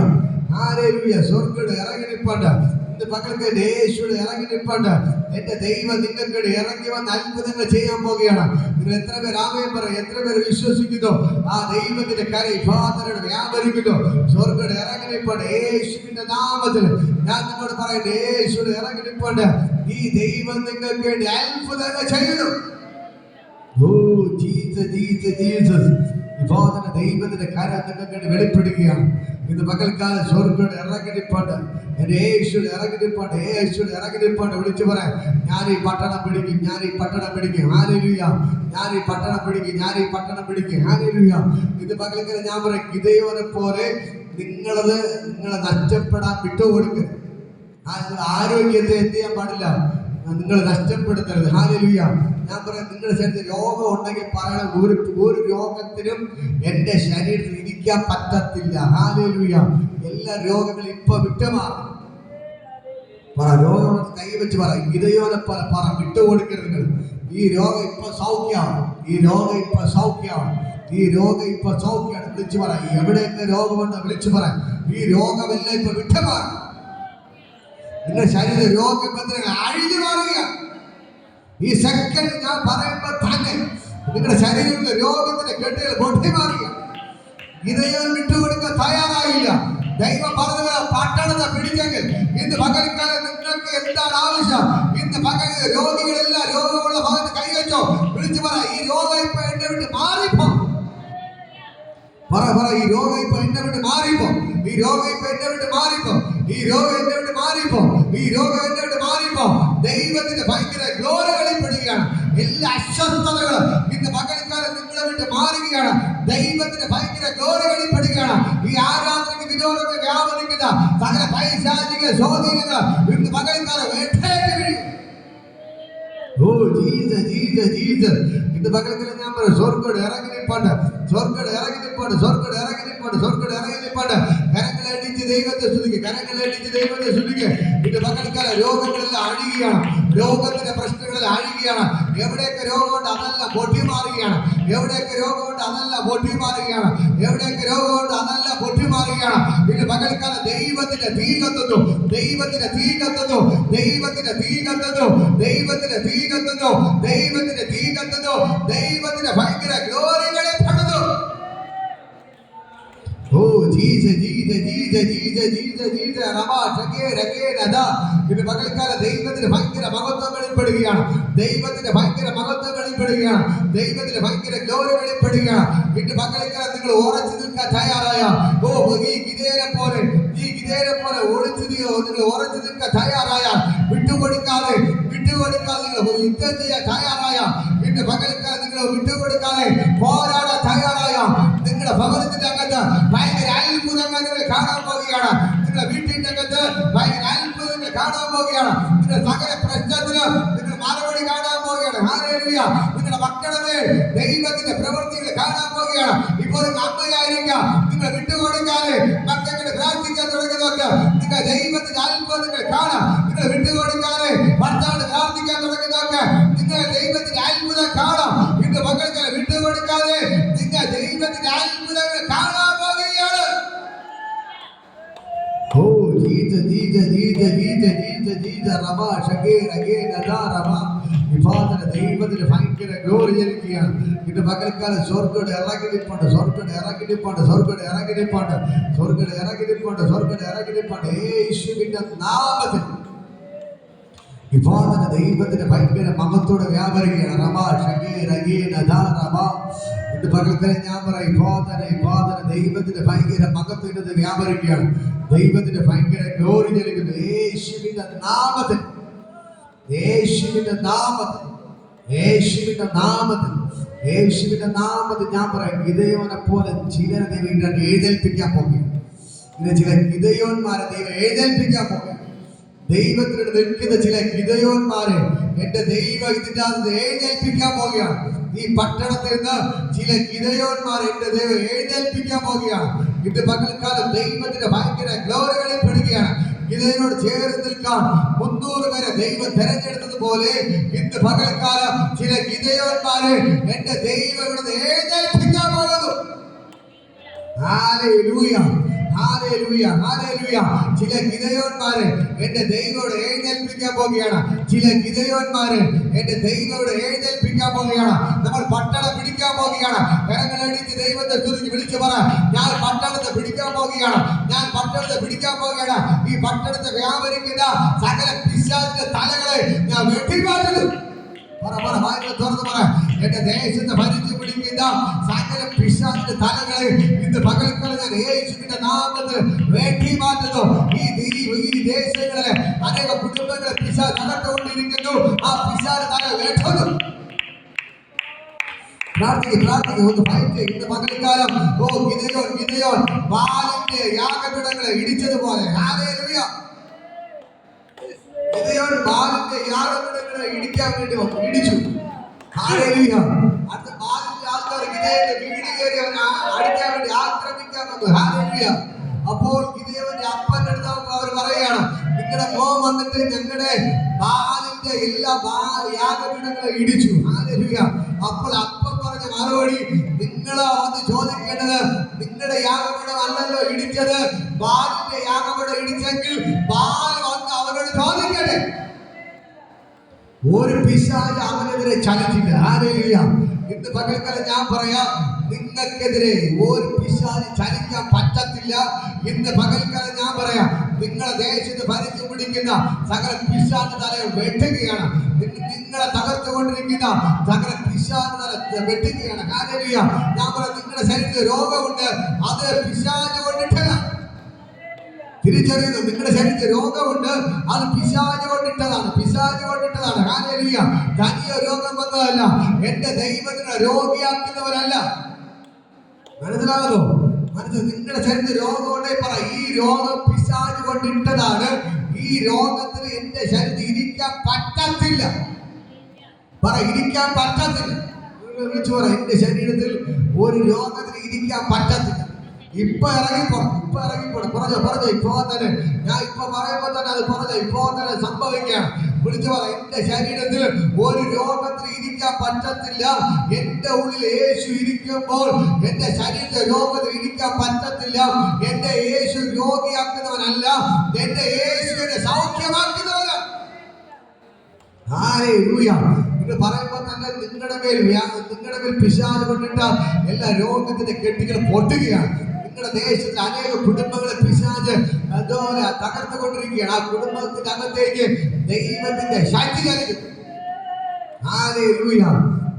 hallelujah. സ്വർഗ്ഗം ഇറങ്ങി നിൽപ്പുണ്ട്. ഇന്ന് പകൽക്ക് യേശുവിടെ ഇറങ്ങി നിൽപ്പുണ്ട്. എന്റെ ദൈവം നിങ്ങൾക്ക് വേണ്ടി ഇറങ്ങി വന്ന് അത്ഭുതങ്ങൾ ചെയ്യാൻ പോവുകയാണ്. നിങ്ങൾ എത്ര പേർ ആമേൻ പറയും? എത്ര പേർ വിശ്വസിക്കുന്നു? ആ ദൈവത്തിന്റെ കരം ഫാദറുടെ വ്യാപരിക്കുന്നു. സ്വർഗ്ഗം ഇറങ്ങി നിൽപ്പുണ്ട് യേശുവിന്റെ നാമത്തിൽ. ഞാൻ നിങ്ങളോട് പറയട്ടെ, യേശുവിടെ ഇറങ്ങി നിൽപ്പുണ്ട്. ഈ ദൈവം നിങ്ങൾക്ക് വേണ്ടി അത്ഭുതങ്ങൾ ചെയ്യുന്നു. ഓ ജീസസ്, ജീസസ്, ജീസസ്. ഫാദറിന്റെ ദൈവത്തിന്റെ കരം നിങ്ങൾക്ക് വേണ്ടി വെളിപ്പെടുകയാണ്. ഇന്ന് പകൽക്കാലം സ്വർഗ്ഗം ഇറങ്ങി നിൽപ്പുണ്ട്. എന്റെ യേശുവിടെ ഇറങ്ങി നിൽപ്പുണ്ട്. യേശുവിടെ ഇറങ്ങി നിൽപ്പുണ്ട്. വിളിച്ചു പറയാം, ഞാൻ ഈ പട്ടണം പിടിക്കും, ഞാൻ ഈ പട്ടണം പിടിക്കും. ഹല്ലേലൂയ. ഞാൻ ഈ പട്ടണം പിടിക്കും, ഞാൻ ഈ പട്ടണം പിടിക്കും. ഹല്ലേലൂയ. ഇത് പകൽക്കാലം ഞാൻ പറയും, ഗിദെയോനെ പോലെ നിങ്ങളെ നഷ്ടപ്പെടാൻ വിട്ടുകൊടുക്കരുത്. ആരോഗ്യത്തെ എന്ത് ചെയ്യാൻ പാടില്ല, നിങ്ങൾ നഷ്ടപ്പെടുത്തരുത്. ഹല്ലേലൂയ. ഞാൻ പറയാം, നിങ്ങളുടെ ശരീരത്തിൽ രോഗം ഉണ്ടെങ്കിൽ പറയണം, ഒരു രോഗത്തിനും എന്റെ ശരീരത്തിൽ ഇരിക്കാൻ പറ്റത്തില്ല. ഹല്ലേലൂയ. എല്ലാ രോഗങ്ങളും ഇപ്പൊ വിട്ടുമാറും. പറ, രോഗം കൈവച്ച് പറ, ഗിദെയോനെ പറ, വിട്ടുകൊടുക്കരുത് നിങ്ങൾ. ഈ രോഗം ഇപ്പൊ സൗഖ്യമാണ്. ഈ രോഗം ഇപ്പൊ സൗഖ്യമാണ്. ഈ രോഗം ഇപ്പൊ സൗഖ്യമാണ്. വിളിച്ചു പറ, എവിടെയൊക്കെ രോഗമുണ്ടോ വിളിച്ചു പറ, ഈ രോഗമെല്ലാം ഇപ്പൊ വിട്ടുമാറും. നിങ്ങളുടെ ശരീര രോഗബന്ധനങ്ങൾ അഴിഞ്ഞു മാറുകയാണ്. ഈ സെക്കൻഡ് ഞാൻ പറയുമ്പോൾ തന്നെ നിങ്ങളുടെ ശരീരത്തിലെ രോഗത്തിന്റെ കെട്ടുകൾ പൊട്ടി മാറുകയാണ്. ഗിദെയോൻ വിട്ടുകൊടുക്കാൻ തയ്യാറായില്ല. ദൈവം പറഞ്ഞ പട്ടണത്തെ പിടിച്ചെങ്കിൽ ഇന്ന് പകൽക്കാലം നിങ്ങൾക്ക് എന്താണ് ആവശ്യം? ഇന്ന് പകൽ രോഗികളെല്ലാം രോഗമുള്ള ഭാഗത്ത് കൈവച്ചോ. വിളിച്ചു പറ, ഈ രോഗം ഇപ്പൊ എന്നെ വിട്ട് മാറിപ്പോ. പറ, ഈ രോഗം ഇപ്പൊ എന്നെ വിട്ട് മാറിപ്പോ. ഈ രോഗം ഇപ്പൊ എന്നെ വിട്ട് മാറിപ്പോ. ഈ രോഗം എന്നെ വിട്ട് മാറിപ്പോ. ഈ രോഗം എന്നെ വിട്ട് മാറിപ്പോ. ദൈവത്തിന്റെ ഭയങ്കര ഗ്ലോറി വെളിപ്പെടുകയാണ്. എല്ലാ അസ്വസ്ഥതകളും ഇന്ന് പകൽക്കാലം നിങ്ങളെ വിട്ട് മാറുകയാണ്. ദൈവത്തിന്റെ ഭയങ്കര ഗ്ലോറി വെളിപ്പെടുകയാണ്. ഈ ആരാധനയ്ക്ക് വിരോധങ്ങൾ വ്യാപരിക്കുന്ന സകല പൈശാചിക സ്വാധീനങ്ങൾ ഇന്ന് പകൽക്കാലം വേട്ടേറ്റ് വീഴും. ഓ ജീസസ്, ജീസസ്, ജീസസ്. ഇന്ന് പകൽക്കാലം ഞാൻ പറയും, സ്വർഗ്ഗം ഇറങ്ങി നിൽപ്പുണ്ട്. സ്വർഗ്ഗം ഇറങ്ങി നിൽപ്പുണ്ട്. സ്വർഗ്ഗം ഇറങ്ങി നിൽപ്പുണ്ട്. സ്വർഗ്ഗം ഇറങ്ങി നിൽപ്പുണ്ട്. കരങ്ങളടിച്ച് ദൈവത്തെ സ്തുതിക്കുക. കരങ്ങളടിച്ച് ദൈവത്തെ സ്തുതിക്കുക. ഇന്ന് പകൽക്കാലം രോഗങ്ങളെല്ലാം അഴിയുകയാണ്. രോഗത്തിന്റെ പ്രശ്നങ്ങളെല്ലാം അഴിയുകയാണ്. എവിടെയൊക്കെ രോഗമുണ്ട് അതെല്ലാം പൊട്ടി മാറുകയാണ്. എവിടെയൊക്കെ രോഗമുണ്ട് അതെല്ലാം പൊട്ടി മാറുകയാണ്. എവിടെയൊക്കെ രോഗമുണ്ട് അതെല്ലാം പൊട്ടി മാറുകയാണ്. ഇന്ന് പകൽക്കാലം ദൈവത്തിന്റെ തീ കത്തുന്നു. ദൈവത്തിന്റെ തീ കത്തുന്നു. ദൈവത്തിന്റെ തീ കത്തുന്നു. ദൈവത്തിന്റെ തീ കത്തുന്നു. ദൈവത്തിന്റെ തീ കത്തുന്നു. ദൈവത്തിന്റെ ഭയങ്കര ഗ്ലോറി വെളിപ്പെടുന്നു. Oh Jesus, Jesus, Jesus, Jesus, Jesus, Jesus. റമാ ഷകേ രകേ നദാ. ഇന്ന് പകൽക്കാലം ദൈവത്തിന്റെ ഭയങ്കര മഹത്വം വെളിപ്പെടുകയാണ്. ദൈവത്തിന്റെ ഭയങ്കര മഹത്വം വെളിപ്പെടുകയാണ്. ദൈവത്തിന്റെ ഭയങ്കര ഗ്ലോറി വെളിപ്പെടുകയാണ്. ഇന്ന് പകൽക്കാലം നിങ്ങൾ ഉറച്ചു നിൽക്കാൻ തയ്യാറായ, ഓ ഈ ഗിദെയോനെ പോലെ ഒളിച്ചു നിങ്ങൾ ഉറച്ചു നിൽക്കാൻ തയ്യാറായ, വിട്ടുകൊടുക്കാതെ നിങ്ങൾ യുദ്ധം ചെയ്യാൻ തയ്യാറായ, ഇന്ന് പകൽക്കാലം നിങ്ങൾ വിട്ടുകൊടുക്കാതെ പോരാടാൻ തയ്യാറായ, നിങ്ങളുടെ ഭവനത്തിന്റെ അകത്ത് ഭയങ്കര അത്ഭുതങ്ങൾ നിങ്ങൾ കാണാൻ പോവുകയാണ്. നിങ്ങളുടെ വീട്ടിന്റെ അകത്ത് ഭയങ്കര അത്ഭുതങ്ങൾ കാണാൻ പോവുകയാണ്. നിങ്ങളുടെ സകല പ്രശ്നത്തിന് നിങ്ങൾ മറുപടി കാണാൻ പോവുകയാണ്. ഹല്ലേലൂയ. നിങ്ങളുടെ മക്കളുടെ മേൽ ദൈവത്തിന്റെ പ്രവൃത്തികൾ കാണാൻ പോവുകയാണ്. ഇപ്പോൾ അമ്മയായിരിക്കാം, നിങ്ങൾ വിട്ടുകൊടുക്കാതെ മക്കളെ പ്രാർത്ഥിക്കാൻ തുടങ്ങുന്നവർക്ക് നിങ്ങൾ ദൈവത്തിന്റെ അത്ഭുതങ്ങൾ കാണാം. നിങ്ങൾ വിട്ടുകൊടുക്കാതെ ഭർത്താവിന് പ്രാർത്ഥിക്കാൻ തുടങ്ങുന്നവർക്ക് നിങ്ങൾ ദൈവത്തിന്റെ അത്ഭുതം കാണാം. ഇന്ന് മക്കൾക്ക് വിട്ടുകൊടുക്കാതെ നിങ്ങൾ ദൈവത്തിന്റെ അത്ഭുതങ്ങൾ കാണാൻ പോവുകയാണ്. Oh Jesus, Jesus, Jesus, Jesus, Jesus, Jesus. റമാ ഷകേ രകേ നദാ റമാ. ഫാദറിന്റെ ദൈവത്തിന് ഭയങ്കര ഗ്ലോറി ജനിക്കുകയാണ്. ഇന്ന് പകൽക്കാലം സ്വർഗ്ഗം ഇറങ്ങി നിൽപ്പുണ്ട്. സ്വർഗ്ഗം ഇറങ്ങി നിൽപ്പുണ്ട്. സ്വർഗ്ഗം ഇറങ്ങി നിൽപ്പുണ്ട്. സ്വർഗ്ഗം ഇറങ്ങി നിൽപ്പുണ്ട്. സ്വർഗ്ഗം ഇറങ്ങി നിൽപ്പുണ്ട്. യേശുവിന്റെ നാമത്തിൽ ഫാദറിന്റെ ദൈവത്തിന്റെ ഭയങ്കര മഹത്വത്തോടെ വ്യാപരിക്കുകയാണ്. റമാ ഷകേ രകേ നദാ റമാ. ഇന്ന് പകൽക്കാലം ഞാൻ പറയും, ഫാദറിന്റെ ദൈവത്തിന്റെ ഭയങ്കര മഹത്വം വ്യാപരിക്കുകയാണ്. ദൈവത്തിന്റെ ഭയങ്കര ഗ്ലോറി ജനിക്കുന്നു. യേശുവിന്റെ നാമത്തിൽ, യേശുവിന്റെ നാമത്തിൽ, യേശുവിന്റെ നാമത്തിൽ, യേശുവിന്റെ നാമത്തിൽ ഞാൻ പറയാം, ഗിദെയോനെ പോലെ ചിലരെ ദൈവം എഴുന്നേൽപ്പിക്കാൻ പോകുകയാണ്. ഇങ്ങനെ ചില ഗിദെയോന്മാരെ ദൈവം എഴുന്നേൽപ്പിക്കാൻ പോകുകയാണ്. ദൈവത്തിനോട് നിൽക്കുന്ന ചില ഗിദെയോന്മാരെ എന്റെ ദൈവം ഇതിന്റെ അകത്ത് എഴുന്നേൽപ്പിക്കാൻ പോവുകയാണ്. ഈ പട്ടണത്തിൽ നിന്ന് ചില ഗിദെയോന്മാരെ എന്റെ ദൈവം എഴുന്നേൽപ്പിക്കാൻ പോവുകയാണ്. ഇന്ന് പകൽക്കാലം ദൈവത്തിന്റെ ഭയങ്കര ഗ്ലോറി വെളിപ്പെടുകയാണ്. ഇതിനോട് ചേർന്ന് നിൽക്കാൻ 300 പേരെ ദൈവം തെരഞ്ഞെടുത്തതുപോലെ ഇന്ന് പകൽക്കാലം ചില ഗിദെയോന്മാരെ എന്റെ ദൈവം ഇവിടുന്ന് എഴുന്നേൽപ്പിക്കാൻ പോകുന്നു. Hallelujah, hallelujah, hallelujah. ചില ഗിദെയോന്മാരെ എന്റെ ദൈവത്തോട് എഴുന്നേൽപ്പിക്കാൻ പോവുകയാണ്. ചില ഗിദെയോന്മാരെ എന്റെ ദൈവത്തോട് എഴുന്നേൽപ്പിക്കാൻ പോവുകയാണ്. നമ്മൾ പട്ടണം പിടിക്കാൻ പോവുകയാണ്. കരങ്ങളടിച്ച് ദൈവത്തെ തുറന്ന് വിളിച്ചു പറ, ഞാൻ പട്ടണത്തെ പിടിക്കാൻ പോവുകയാണ്, ഞാൻ പട്ടണത്തെ പിടിക്കാൻ പോവുകയാണ്. ഈ പട്ടണത്തെ വ്യാപരിക്കുന്ന സകല പിശാചിന്റെ തലകളെ ഞാൻ വെട്ടിമാറ്റുന്നു. തുറന്നു പറ, എന്റെ ദേശത്തെ ഭരിച്ചു പിടിക്കുന്ന സകല പിശാചിന്റെ തലകളെ ഇന്ന് പകൽക്കാലം ഞാൻ യേശുവിന്റെ നാമത്തിൽ വെട്ടി മാറ്റുന്നു. ഈ ദേശങ്ങളിലെ അനേക കുടുംബങ്ങളെ പിശാച് തകർത്തുകൊണ്ടിരിക്കുന്നു. ആ പിശാച് തല വെട്ടുന്നു. പ്രാർത്ഥിക്കും ഒന്ന് ഭയങ്കര ഇന്ന് പകൽക്കാലം ഗിദെയോൻ ബാലിന്റെ യാഗപീഠങ്ങളെ ഇടിച്ചതുപോലെ ഹല്ലേലൂയ. ഗിദെയോൻ ബാലിന്റെ യാഗപീഠങ്ങളെ ഇടിക്കാൻ വേണ്ടി ഇടിച്ചു. ഹല്ലേലൂയ. അടുത്ത ബാലിന്റെ ആൾക്കാർ ഗിദെയോന്റെ വീട് കയറി അടിക്കാൻ വേണ്ടി ആക്രമിക്കാൻ വന്നു. ഹല്ലേലൂയ. അപ്പോൾ ഗിദെയോന്റെ അപ്പന്റെ അടുത്ത് അവർ പറയുകയാണ്, നിങ്ങളുടെ മോൻ വന്നിട്ട് ഞങ്ങളുടെ ബാലിന്റെ എല്ലാ യാഗപീഠങ്ങളെ ഇടിച്ചു. ഹല്ലേലൂയ. അപ്പോൾ അപ്പം പറഞ്ഞ മറുപടി, നിങ്ങളോ വന്ന് ചോദിക്കേണ്ടത് നിങ്ങളുടെ യാഗപീഠം അല്ലല്ലോ ഇടിച്ചത്, ബാലിന്റെ യാഗപീഠം ഇടിച്ചെങ്കിൽ ബാൽ വന്ന് അവരോട് ചോദിക്കട്ടെ. ഒരു പിശാച് അവനെതിരെ ചലിച്ചില്ല. ഹല്ലേലൂയ. ഇന്ന് പകൽക്കാലം ഞാൻ പറയാം, നിങ്ങൾക്കെതിരെ ഒരു പിശാച് ചലിക്കാൻ പറ്റത്തില്ല. ഇന്ന് പകൽക്കാലം ഞാൻ പറയാം, നിങ്ങളെ ദേശത്ത് ഭരിച്ചു പിടിക്കുന്ന സകല പിശാച് തലയെ വെട്ടുകയാണ്. നിങ്ങളെ തകർത്തുകൊണ്ടിരിക്കുന്ന സകല പിശാച് തല വെട്ടുകയാണ്. ഹല്ലേലൂയ. ഞാൻ പറയാം, നിങ്ങളുടെ ശരീരത്തിൽ രോഗമുണ്ട്, അത് പിശാച് കൊണ്ടിട്ടതാണ്. തിരിച്ചറിയുന്നു, നിങ്ങളുടെ ശരീരത്തിൽ രോഗമുണ്ട്, അത് പിശാച് കൊണ്ടിട്ടതാണ്, പിശാച് കൊണ്ടിട്ടതാണ്. ഹല്ലേലൂയ. തനിയെ രോഗം വന്നതല്ല, എന്റെ ദൈവത്തിനെ രോഗിയാക്കുന്നവരല്ല. മനസ്സിലാകുന്നു? നിങ്ങളുടെ ശരീരത്തിൽ രോഗമുണ്ടേ പറ, ഈ രോഗം പിശാച് കൊണ്ടിട്ടതാണ്. ഈ രോഗത്തിന് എന്റെ ശരീരത്തിൽ ഇരിക്കാൻ പറ്റത്തില്ല. പറ, ഇരിക്കാൻ പറ്റത്തില്ല. വിളിച്ചു പറ, എന്റെ ശരീരത്തിൽ ഒരു രോഗത്തിന് ഇരിക്കാൻ പറ്റത്തില്ല. ഇപ്പൊ ഇറങ്ങിപ്പോണം, പറഞ്ഞോ ഇപ്പോ തന്നെ. ഞാൻ ഇപ്പൊ പറയുമ്പോ തന്നെ അത് പറഞ്ഞോ, ഇപ്പോ തന്നെ സംഭവിക്കുകയാണ്. വിളിച്ചു പറ, എന്റെ ശരീരത്തിൽ ഒരു രോഗത്തിന് ഇരിക്കാൻ പറ്റത്തില്ല. എന്റെ ഉള്ളിൽ യേശു ഇരിക്കുമ്പോൾ എന്റെ ശരീരത്തെ രോഗത്തിന് ഇരിക്കാൻ പറ്റത്തില്ല. എന്റെ യേശു രോഗിയാക്കുന്നവനല്ല, എന്റെ യേശുവിനെ സൗഖ്യമാക്കുന്നവനാണ്. ഹല്ലേലൂയ. ഇത് പറയുമ്പോൾ തന്നെ നിങ്ങളുടെ മേൽ പിശാച് കൊണ്ടിട്ട എല്ലാ രോഗത്തിന്റെ കെട്ടുകൾ പൊട്ടുകയാണ്. നിങ്ങളുടെ ദേശത്തിൽ അനേക കുടുംബങ്ങളെ പിശാച് അതുപോലെ തകർത്തുകൊണ്ടിരിക്കുകയാണ്. ആ കുടുംബത്തിന്റെ അകത്തേക്ക് ദൈവത്തിന്റെ ശക്തി കലരും. ഹല്ലേലൂയ.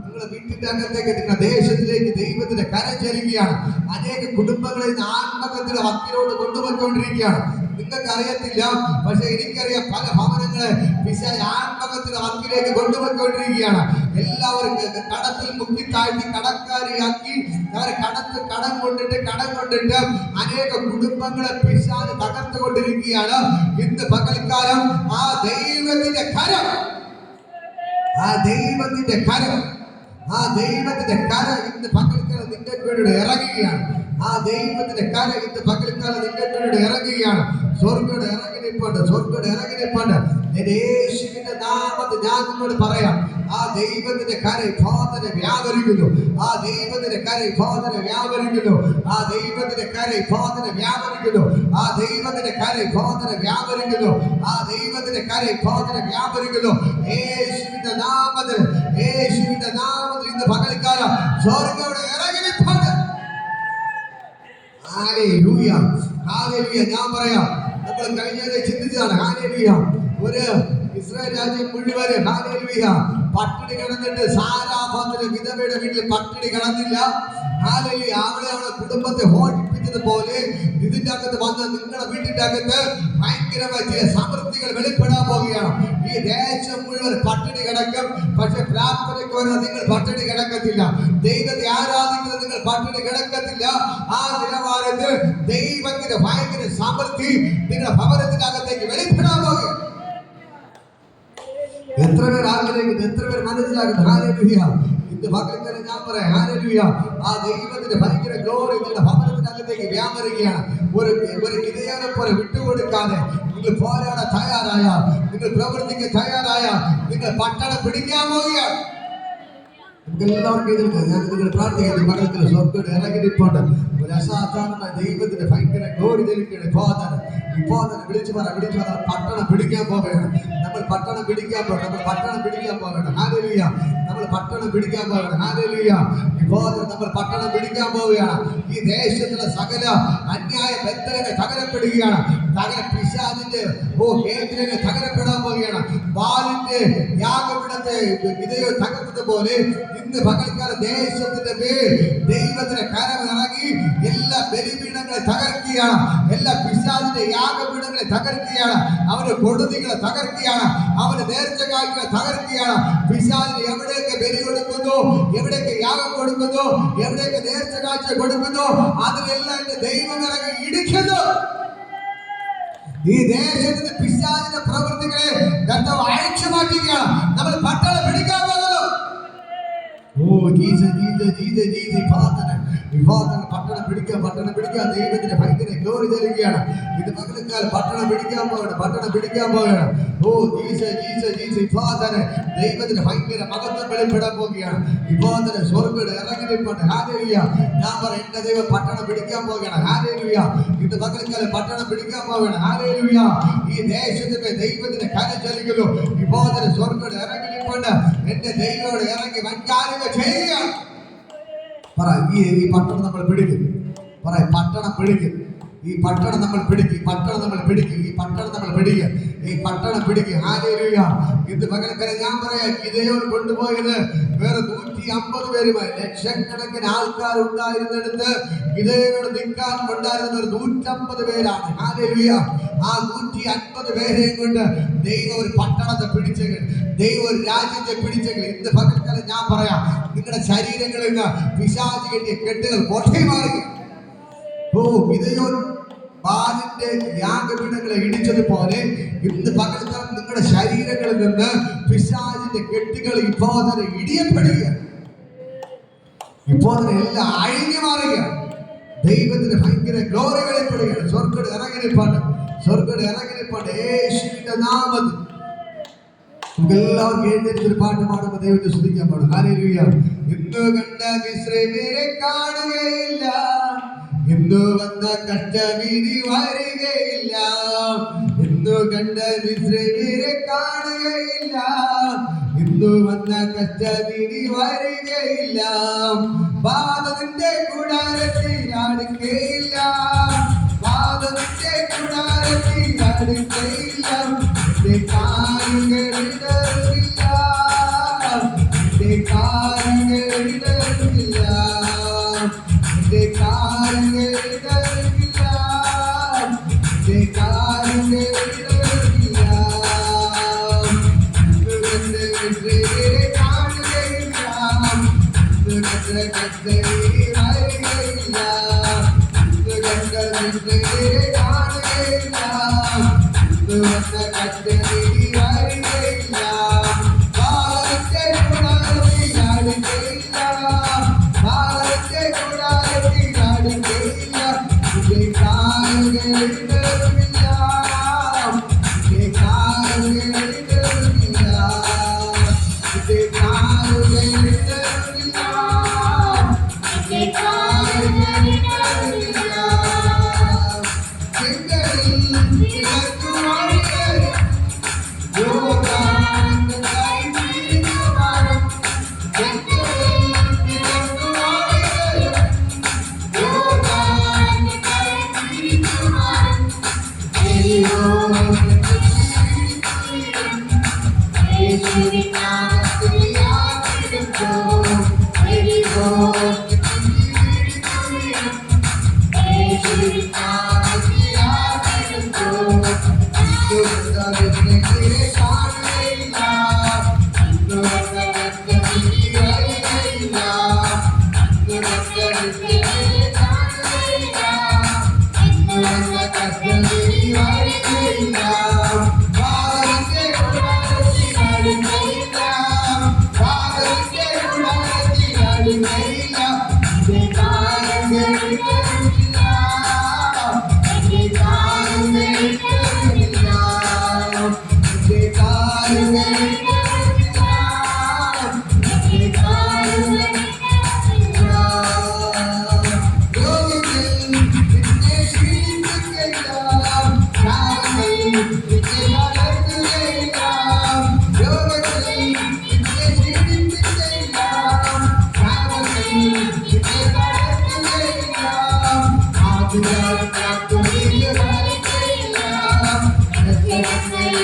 നിങ്ങളുടെ വീട്ടിന്റെ അകത്തേക്ക്, നിങ്ങളുടെ ദേശത്തിലേക്ക് ദൈവത്തിന്റെ കരം ചെല്ലുകയാണ്. അനേക കുടുംബങ്ങളെ ആത്മഹത്യയുടെ വക്കിലോട്ട് കൊണ്ടുപോയിക്കൊണ്ടിരിക്കുകയാണ്. നിങ്ങൾക്ക് അറിയത്തില്ല, പക്ഷെ എനിക്കറിയാം, പല ഭവനങ്ങളെ പിശാച് ആത്മഹത്യയുടെ വക്കിലേക്ക് കൊണ്ടുപോയിക്കൊണ്ടിരിക്കുകയാണ്. എല്ലാവരും കടത്തിൽ മുക്കി താഴ്ത്തി കടക്കാരിയാക്കി അവരെ കടം കൊണ്ടിട്ട് അനേക കുടുംബങ്ങളെ പിശാച് തകർത്തുകൊണ്ടിരിക്കുകയാണ്. ഇന്ന് പകൽക്കാലം ആ ദൈവത്തിന്റെ കരം ഇന്ന് പകൽക്കാലം നിങ്ങൾക്ക് വേണ്ടി ഇറങ്ങുകയാണ്. ആ ദൈവത്തിന്റെ കരം ഇന്ന് പകൽക്കാലം നിങ്ങൾക്ക് വേണ്ടി ഇറങ്ങുകയാണ്. സ്വർഗ്ഗം ഇറങ്ങി നിൽപ്പുണ്ട്. യേശുവിന്റെ നാമത്തിൽ ഞാൻ നിങ്ങളോട് പറയാം, ആ ദൈവത്തിന്റെ കരം ഇപ്പോൾ തന്നെ വ്യാപരിക്കുന്നു. ആ ദൈവത്തിന്റെ കരം ഇപ്പോൾ തന്നെ വ്യാപരിക്കുന്നു. ആ ദൈവത്തിന്റെ കരം ഇപ്പോൾ തന്നെ വ്യാപരിക്കുന്നു. ആ ദൈവത്തിന്റെ കരം ഇപ്പോൾ തന്നെ വ്യാപരിക്കുന്നു. ആ ദൈവത്തിന്റെ കരം ഇപ്പോൾ തന്നെ വ്യാപരിക്കുന്നു. യേശുവിന്റെ നാമത്തിൽ ഇന്ന് പകൽക്കാലം സ്വർഗ്ഗം ഇറങ്ങി നിൽപ്പുണ്ട്. Hallelujah, hallelujah. ഞാൻ പറയാം, നമ്മൾ കഴിഞ്ഞ ചിന്തിച്ചതാണ്. ഹല്ലേലൂയ. ഒരു ഇസ്രായേൽ രാജ്യം മുഴുവൻ ഹല്ലേലൂയ പട്ടിണി കിടന്നിട്ട് സാരാഭാത്തിന്റെ വിധവയുടെ വീട്ടിൽ പട്ടിണി കിടന്നില്ല. ഹല്ലേലൂയ. അവളെ കുടുംബത്തെ ഹോഷിപ്പിച്ചതുപോലെ ഇതിന്റെ അകത്ത് വന്ന് നിങ്ങളുടെ വീട്ടിന്റെ അകത്ത് ഭയങ്കരമായ ചില സമൃദ്ധികൾ വെളിപ്പെടാൻ പോവുകയാണ്. ഈ ദേശം മുഴുവൻ പട്ടിണി കിടക്കും, പക്ഷെ പ്രാർത്ഥനയ്ക്ക് വരുന്ന നിങ്ങൾ പട്ടിണി കിടക്കത്തില്ല. ദൈവത്തെ ആരാധിക്കുന്നത് നിങ്ങൾ പട്ടിണി കിടക്കത്തില്ല. ആ നിലവാരത്തിൽ ദൈവത്തിന്റെ ഭയങ്കര സമൃദ്ധി നിങ്ങളുടെ ഭവനത്തിന്റെ അകത്തേക്ക് വെളിപ്പെടാൻ പോകുകയാണ്. എത്ര പേർ ആഗ്രഹിക്കുന്നു, എത്ര പേർ മനസ്സിലാക്കുന്നു? ഹല്ലേലൂയ. ഇന്ന് പകൽക്കാലം ഞാൻ പറയാം, ഹല്ലേലൂയ. ആ ദൈവത്തിന്റെ ഭയങ്കര ഗ്ലോറി നിങ്ങളുടെ ഭവനത്തിന്റെ പട്ടണത്തേക്ക് വ്യാപരിക്കുകയാണ്. ഒരു ഗിദെയോനെ പോലെ വിട്ടുകൊടുക്കാതെ നിങ്ങൾ പോരാടാൻ തയ്യാറായാൽ, നിങ്ങൾ പ്രവർത്തിക്കാൻ തയ്യാറായാൽ നിങ്ങൾ പട്ടണം പിടിക്കാൻ പോവുകയാണ്. നമുക്കെല്ലാവർക്കും ഇതിൽ ഞാൻ നിങ്ങൾ പ്രാർത്ഥിക്കുന്നത് മകൾക്ക് സ്വർഗ്ഗം ഇറങ്ങിപ്പോണ്ട് ഒരു അസാധാരണമായ ദൈവത്തിന്റെ ഭയങ്കര ഗ്ലോറി ലഭിക്കണം. ഇപ്പോൾ തന്നെ വിളിച്ചു പറ പട്ടണം പിടിക്കാൻ പോവുകയാണ്. നമ്മൾ പട്ടണം പിടിക്കാൻ പോകണം. നമ്മൾ പട്ടണം പിടിക്കാൻ പോകണം. ഹല്ലേലൂയ. നമ്മൾ പട്ടണം പിടിക്കാൻ പോകണം. ഹല്ലേലൂയ. ഇപ്പോൾ നമ്മൾ പട്ടണം പിടിക്കാൻ പോവുകയാണ്. ഈ ദേശത്തിലെ സകല അന്യായ ബന്ധനങ്ങൾ തകരപ്പെടുകയാണ്. പിശാചിന്റെ കേന്ദ്രങ്ങൾ തകരപ്പെടാൻ പോവുകയാണ്. ബാലിന്റെ യാഗപീഠത്തെ ഗിദെയോൻ തകർത്തതുപോലെ ഇന്ന് പകൽക്കാല ദേശത്തിന്റെ മേൽ ദൈവത്തിന്റെ കരം ഇറങ്ങി എല്ലാ ബലിപീഠങ്ങളെ തകർക്കുകയാണ്. എല്ലാ പിശാചിന്റെ യാഗപീഠങ്ങളെ തകർക്കുകയാണ്. അവന്റെ കൊടുതികളെ തകർക്കുകയാണ്. അവന്റെ നേർച്ച കാഴ്ചകളെ തകർക്കുകയാണ്. പിശാചിന് എവിടെയൊക്കെ ബലി കൊടുക്കുന്നു, എവിടെയൊക്കെ യാഗം കൊടുക്കുന്നു, എവിടെയൊക്കെ നേർച്ച കാഴ്ച കൊടുക്കുന്നു, അതിലെല്ലാം എന്റെ ദൈവം ഇറങ്ങി ഇടിക്കുന്നു. ഈ ദേശത്തിന്റെ പിശാചിന്റെ പ്രവൃത്തികളെ കർത്താവ് അയച്ചു മാറ്റുകയാണ്. നമ്മൾ പട്ടണം പിടിക്കാൻ പോകുന്നു. പട്ടണം പിടിക്കാൻ ദൈവത്തിന് ഭയങ്കര ഗ്ലോറി തരികയാണ്. ഇത് പകൽക്കാലം പട്ടണം പിടിക്കാൻ പോവുകയാണ്. ദൈവത്തിന് ഭയങ്കര മഹത്വം വെളിപ്പെടാൻ പോവുകയാണ്. ഇപ്പോൾ സ്വർഗ്ഗം ഇറങ്ങിപ്പോണ്ട്. ഹല്ലേലൂയ. ഞാൻ പറയാം, എന്റെ ദൈവം പട്ടണം പിടിക്കാൻ പോവുകയാണ്. ഹല്ലേലൂയ. ഇത് പകൽക്കാലം പട്ടണം പിടിക്കാൻ പോവുകയാണ്. ഹല്ലേലൂയ. ഈ ദേശത്തിന്റെ ദൈവത്തിന്റെ കരം ചലിക്കുന്നു. ഇപ്പോൾ സ്വർഗ്ഗം ഇറങ്ങിപ്പോണ്ട്. എന്റെ ദൈവോട് ഇറങ്ങി വൻകാര്യങ്ങൾ ചെയ്യുകയാണ്. പറ, ഈ പട്ടണം നമ്മൾ പിടിക്കും. പറ, പട്ടണം പിടിക്കും. ഈ പട്ടണം നമ്മൾ പിടിക്കും. ഈ പട്ടണം നമ്മൾ പിടിക്കും. ഈ പട്ടണം നമ്മൾ പിടിക്കും. ഈ പട്ടണം പിടിക്കും. ഹല്ലേലൂയ. ഇത് പകൽക്കാലം ഞാൻ പറയാം, ഗിദെയോൻ കൊണ്ടുപോയത് വേറെ 150 പേരുമായി ലക്ഷക്കണക്കിന് ആൾക്കാർ ഉണ്ടായിരുന്നിടത്ത് ഗിദെയോനോട് നിൽക്കാൻ ഉണ്ടായിരുന്നവർ 150 പേരാണ്. ഹല്ലേലൂയ. ആ 150 പേരെയും കൊണ്ട് ദൈവം ഒരു പട്ടണത്തെ പിടിച്ചെങ്കിൽ, ദൈവം ഒരു രാജ്യത്തെ പിടിച്ചെങ്കിൽ, ഇന്ന് പകൽക്കാലം ഞാൻ പറയാം, നിങ്ങളുടെ ശരീരങ്ങളിൽ നിന്ന് പിശാച് കെട്ടിയ കെട്ടുകൾ പൊട്ടി മാറുക. ഗിദെയോൻ ബാലിന്റെ യാഗപീഠങ്ങളെ ഇടിച്ചതുപോലെ ഇന്ന് പകൽക്കാലം നിങ്ങളുടെ ശരീരങ്ങളിൽ നിന്ന് പിശാചിന്റെ കെട്ടുകൾ ഇപ്പോൾ തന്നെ ഇടിയപ്പെടുക. ഇപ്പോൾ തന്നെ എല്ലാം അഴിഞ്ഞു മാറുക. ദൈവത്തിന് ഭയങ്കര ഗ്ലോറി വെളിപ്പെടുകയാണ്. സ്വർഗ്ഗം ഇറങ്ങിപ്പാട്ട് യേശുവിന്റെ നാമത്തിൽ എല്ലാവർക്കും എഴുന്നേറ്റ് ഒരു പാട്ട് പാടുമ്പോൾ ദൈവത്തെ സ്തുതിക്കാൻ പാടും. ഹല്ലേലൂയ. ഇന്ന് കണ്ട മിസ്രയീമ്യരെ കാണുകയില്ല, ഇന്ന് വന്ന കഷ്ടമിനി വരികയില്ല. ഇന്ന് കണ്ട മിസ്രയീമ്യരെ കാണുകയില്ല, ഇന്ന് വന്ന കഷ്ടമിനി വരികയില്ല. ബാധന്റെ കൂടാരത്തിൽ അടുക്കയില്ല, ബാധന്റെ കൂടാരത്തിൽ അടുക്കയില്ല. കാലുകളിടറില്ല, കാലുകളിടറില്ല, കാലുകളിടറില്ല, കാലുകളിടറില്ല. കാണുകയില്ല,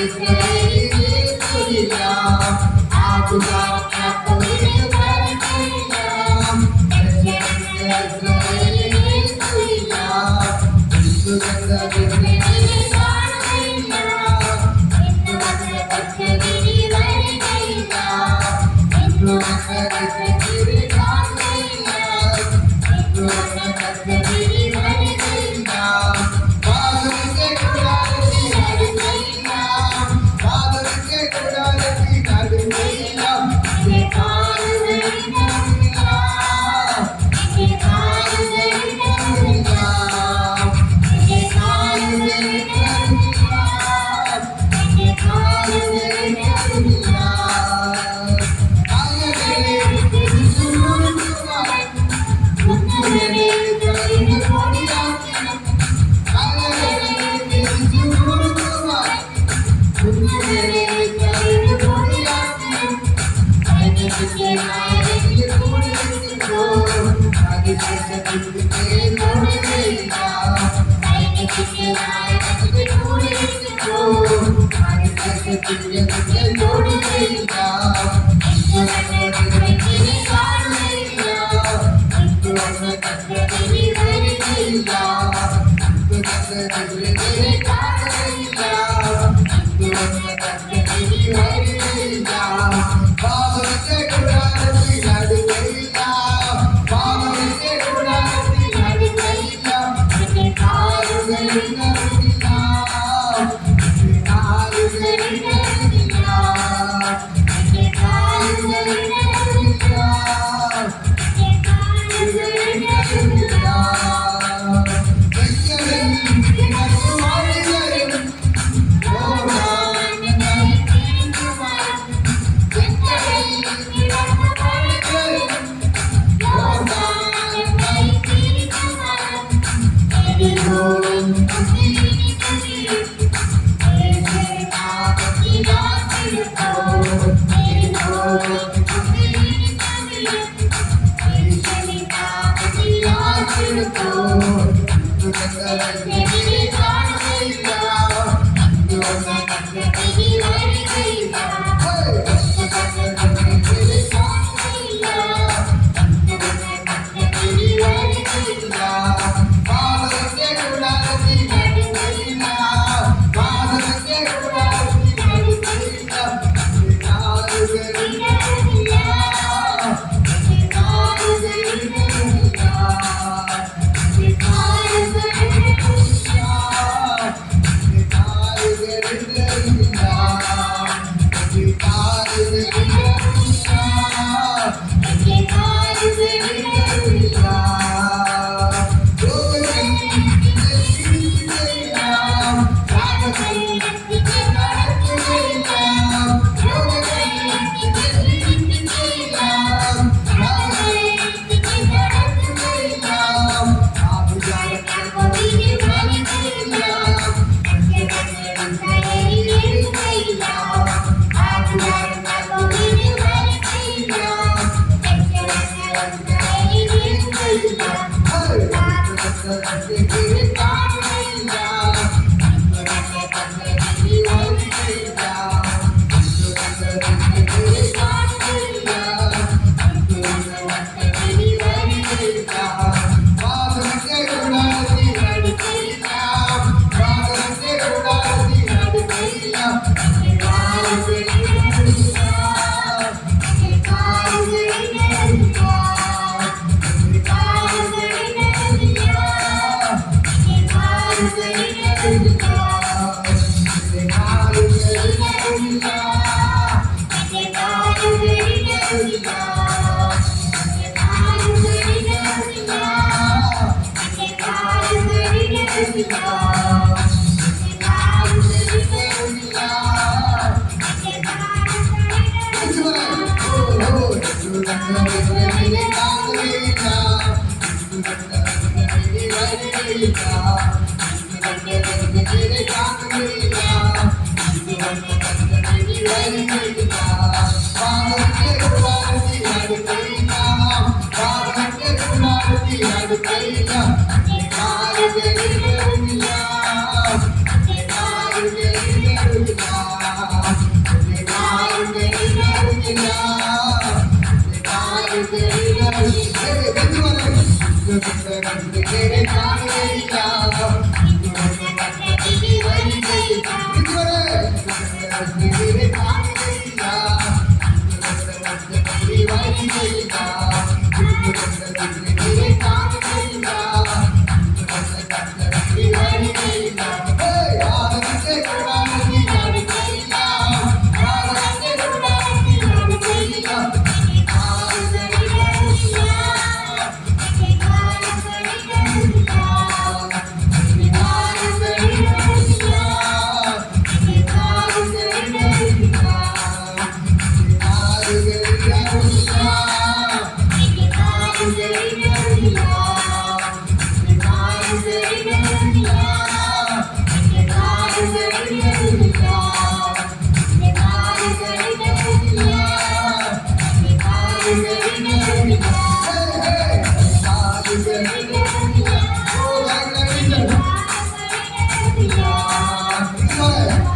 Hallelujah.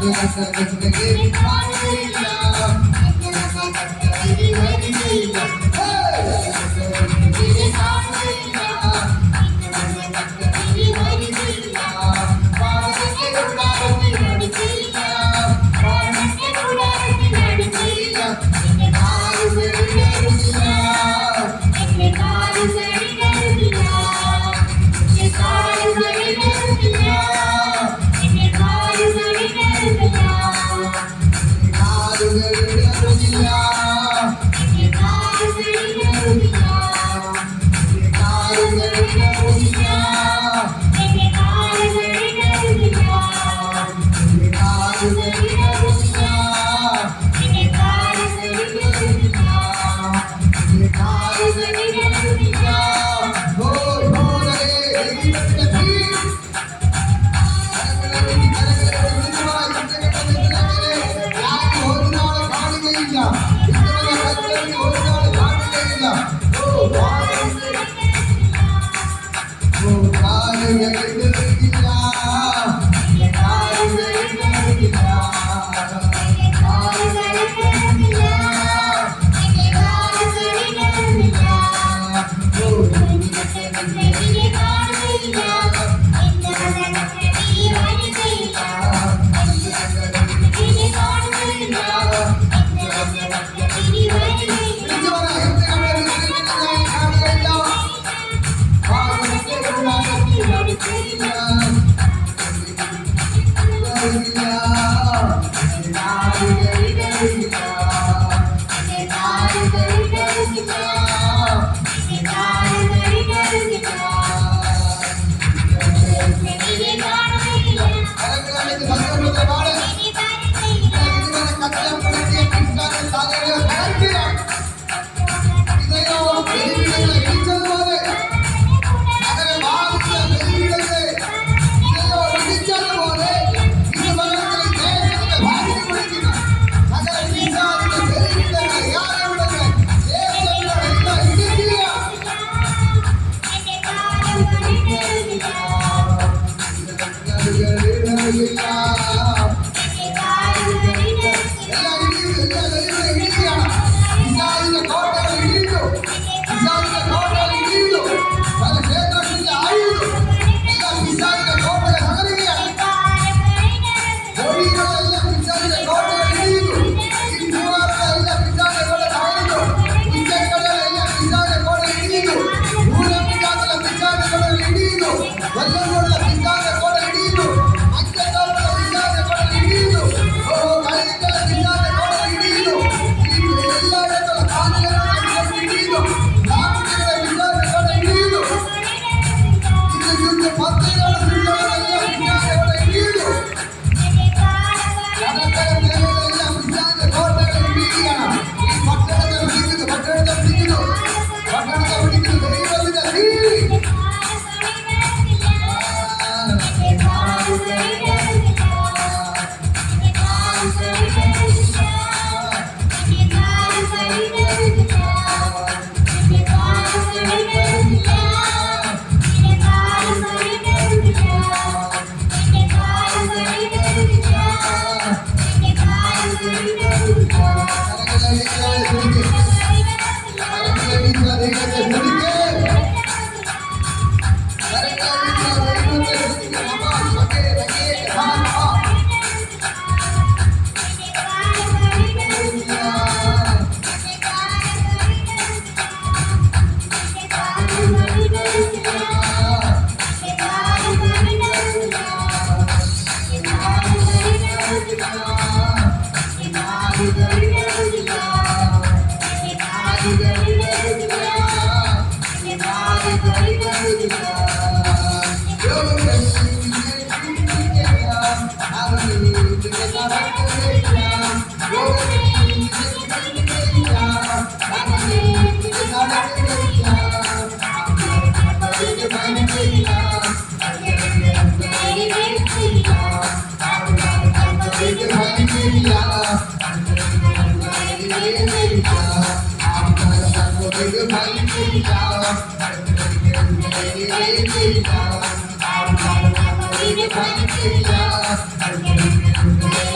Thank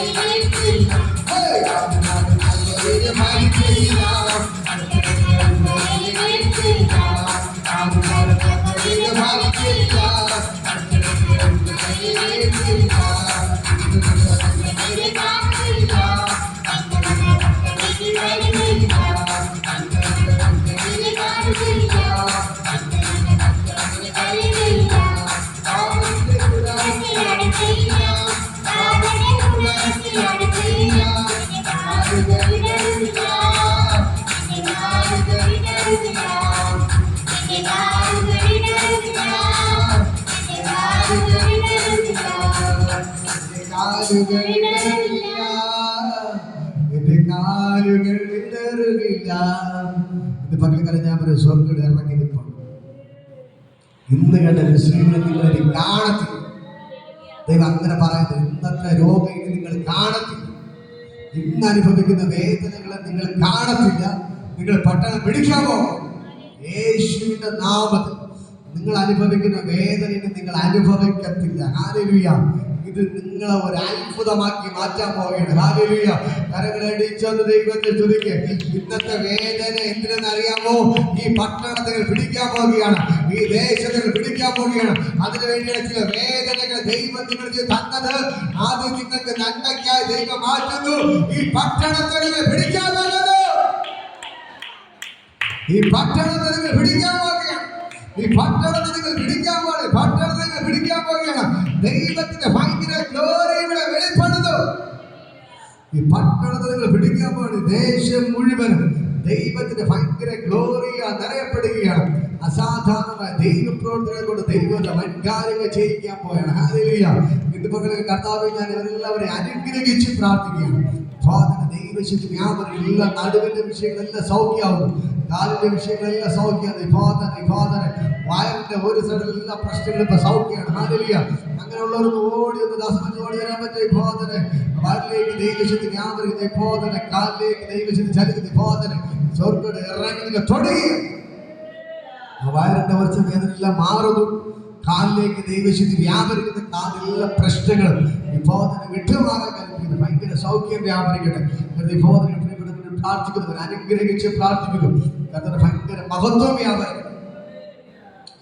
you. എന്റെ കാലുകൾ ഇടറുകില്ല. ഇത് പകൽക്കാലം ഞാൻ ഒരു സ്വർഗ്ഗം ഇറങ്ങി നിൽക്കണം. ഇന്ന് കണ്ട മുസ്ലിങ്ങളെ നിങ്ങൾ കാണത്തില്ല. ദൈവം അങ്ങനെ പറയുന്നത്. ഇന്നത്തെ രോഗം നിങ്ങൾ കാണത്തില്ല. ഇന്ന് അനുഭവിക്കുന്ന വേദനകളെ നിങ്ങൾ കാണത്തില്ല. നിങ്ങൾ പട്ടണം പിടിക്കാമോ? യേശുവിന്റെ നാമത്തിൽ നിങ്ങൾ അനുഭവിക്കുന്ന വേദനയെ നിങ്ങൾ അനുഭവിക്കത്തില്ല. ഹല്ലേലൂയ. ഇത് നിങ്ങളെ ഒരു അത്ഭുതമാക്കി മാറ്റാൻ പോവുകയാണ്. ഹല്ലേലൂയ. കരങ്ങളടിച്ചൊന്ന് ദൈവത്തെ സ്തുതിക്ക്. ഇന്നത്തെ വേദന എന്തിനെന്നറിയാമോ? ഈ പട്ടണത്തിൽ പിടിക്കാൻ പോവുകയാണ്. ഈ ദേശത്തിൽ പിടിക്കാൻ പോവുകയാണ്. അതിനു വേണ്ടിയാണ് ചില വേദനകൾ ദൈവം നിങ്ങൾക്ക് തന്നത്. അത് നിങ്ങൾക്ക് നന്മയ്ക്കായി ദൈവം മാറ്റുന്നു. ഈ പട്ടണത്തിൽ പിടിക്കാൻ പോകുന്നത്, ഈ പട്ടണത്തിൽ നിങ്ങൾ പിടിക്കാൻ പോവുകയാണ്. ഈ പട്ടണത്തിൽ നിങ്ങൾ പിടിക്കാൻ പോവുകയാണ്. പട്ടണത്തിൽ നിങ്ങൾ പിടിക്കാൻ പോവുകയാണ്. ദൈവത്തിന്റെ ഭയങ്കര ഗ്ലോറി ഇവിടെ വെളിപ്പെടുന്നു. ഈ പട്ടണത്തിൽ നിങ്ങൾ പിടിക്കാൻ പോവുകയാണ്. ദേശം മുഴുവൻ ദൈവത്തിന്റെ ഭയങ്കര ഗ്ലോറിയ നിറയപ്പെടുകയാണ്. അസാധാരണമായ ദൈവപ്രവർത്തനം കൊണ്ട് ദൈവത്തിന്റെ വൻകാര്യങ്ങൾ ചെയ്യിക്കാൻ പോവുകയാണ്. ഹല്ലേലൂയ. ഇന്ന് പകൽ കർത്താവേ, ഞാൻ ഇവരെല്ലാവരെയും അനുഗ്രഹിച്ച് പ്രാർത്ഥിക്കുകയാണ്. ദൈവശക്തി വ്യാപനം എല്ലാ നടുവിന്റെ വിഷയങ്ങളെല്ലാം സൗഖ്യമാകുന്നു. കാലിന്റെ വിഷയങ്ങളെല്ലാം സൗഖ്യമാണ്. വയറിന്റെ ഒരു സൈഡിലെല്ലാം പ്രശ്നങ്ങളും ഇപ്പൊ സൗഖ്യമാണ്. ഹല്ലേലൂയ. അങ്ങനെയുള്ളവർക്ക് ഓടി ഒന്ന് ദാസമൻ ഓടി വരാൻ പറ്റിയ ബോധന വയറിലേക്ക് ദൈവശക്തി വ്യാപരിക്കുന്ന ബോധന, കാലിലേക്ക് ദൈവശക്തി ചലിക്കുന്ന ബോധന, സ്വർഗ്ഗം ഇറങ്ങി തുടങ്ങി ആ വയറിന്റെ കുറച്ച് വേദനയെല്ലാം മാറുന്നു. കാലിലേക്ക് ദൈവശക്തി വ്യാപരിക്കുന്ന കാലിലുള്ള പ്രശ്നങ്ങളും ഈ ബോധന വിട്ടുമാറാൻ കഴിയുന്നത് ഭയങ്കര സൗഖ്യം വ്യാപരിക്കട്ടെ. ഈ ബോധന പ്രാർത്ഥിക്കുന്നു, അനുഗ്രഹിച്ച് പ്രാർത്ഥിക്കുന്നു. കർത്താവിന്റെ ഭയങ്കര മഹത്വം വ്യാപരിക്കണം.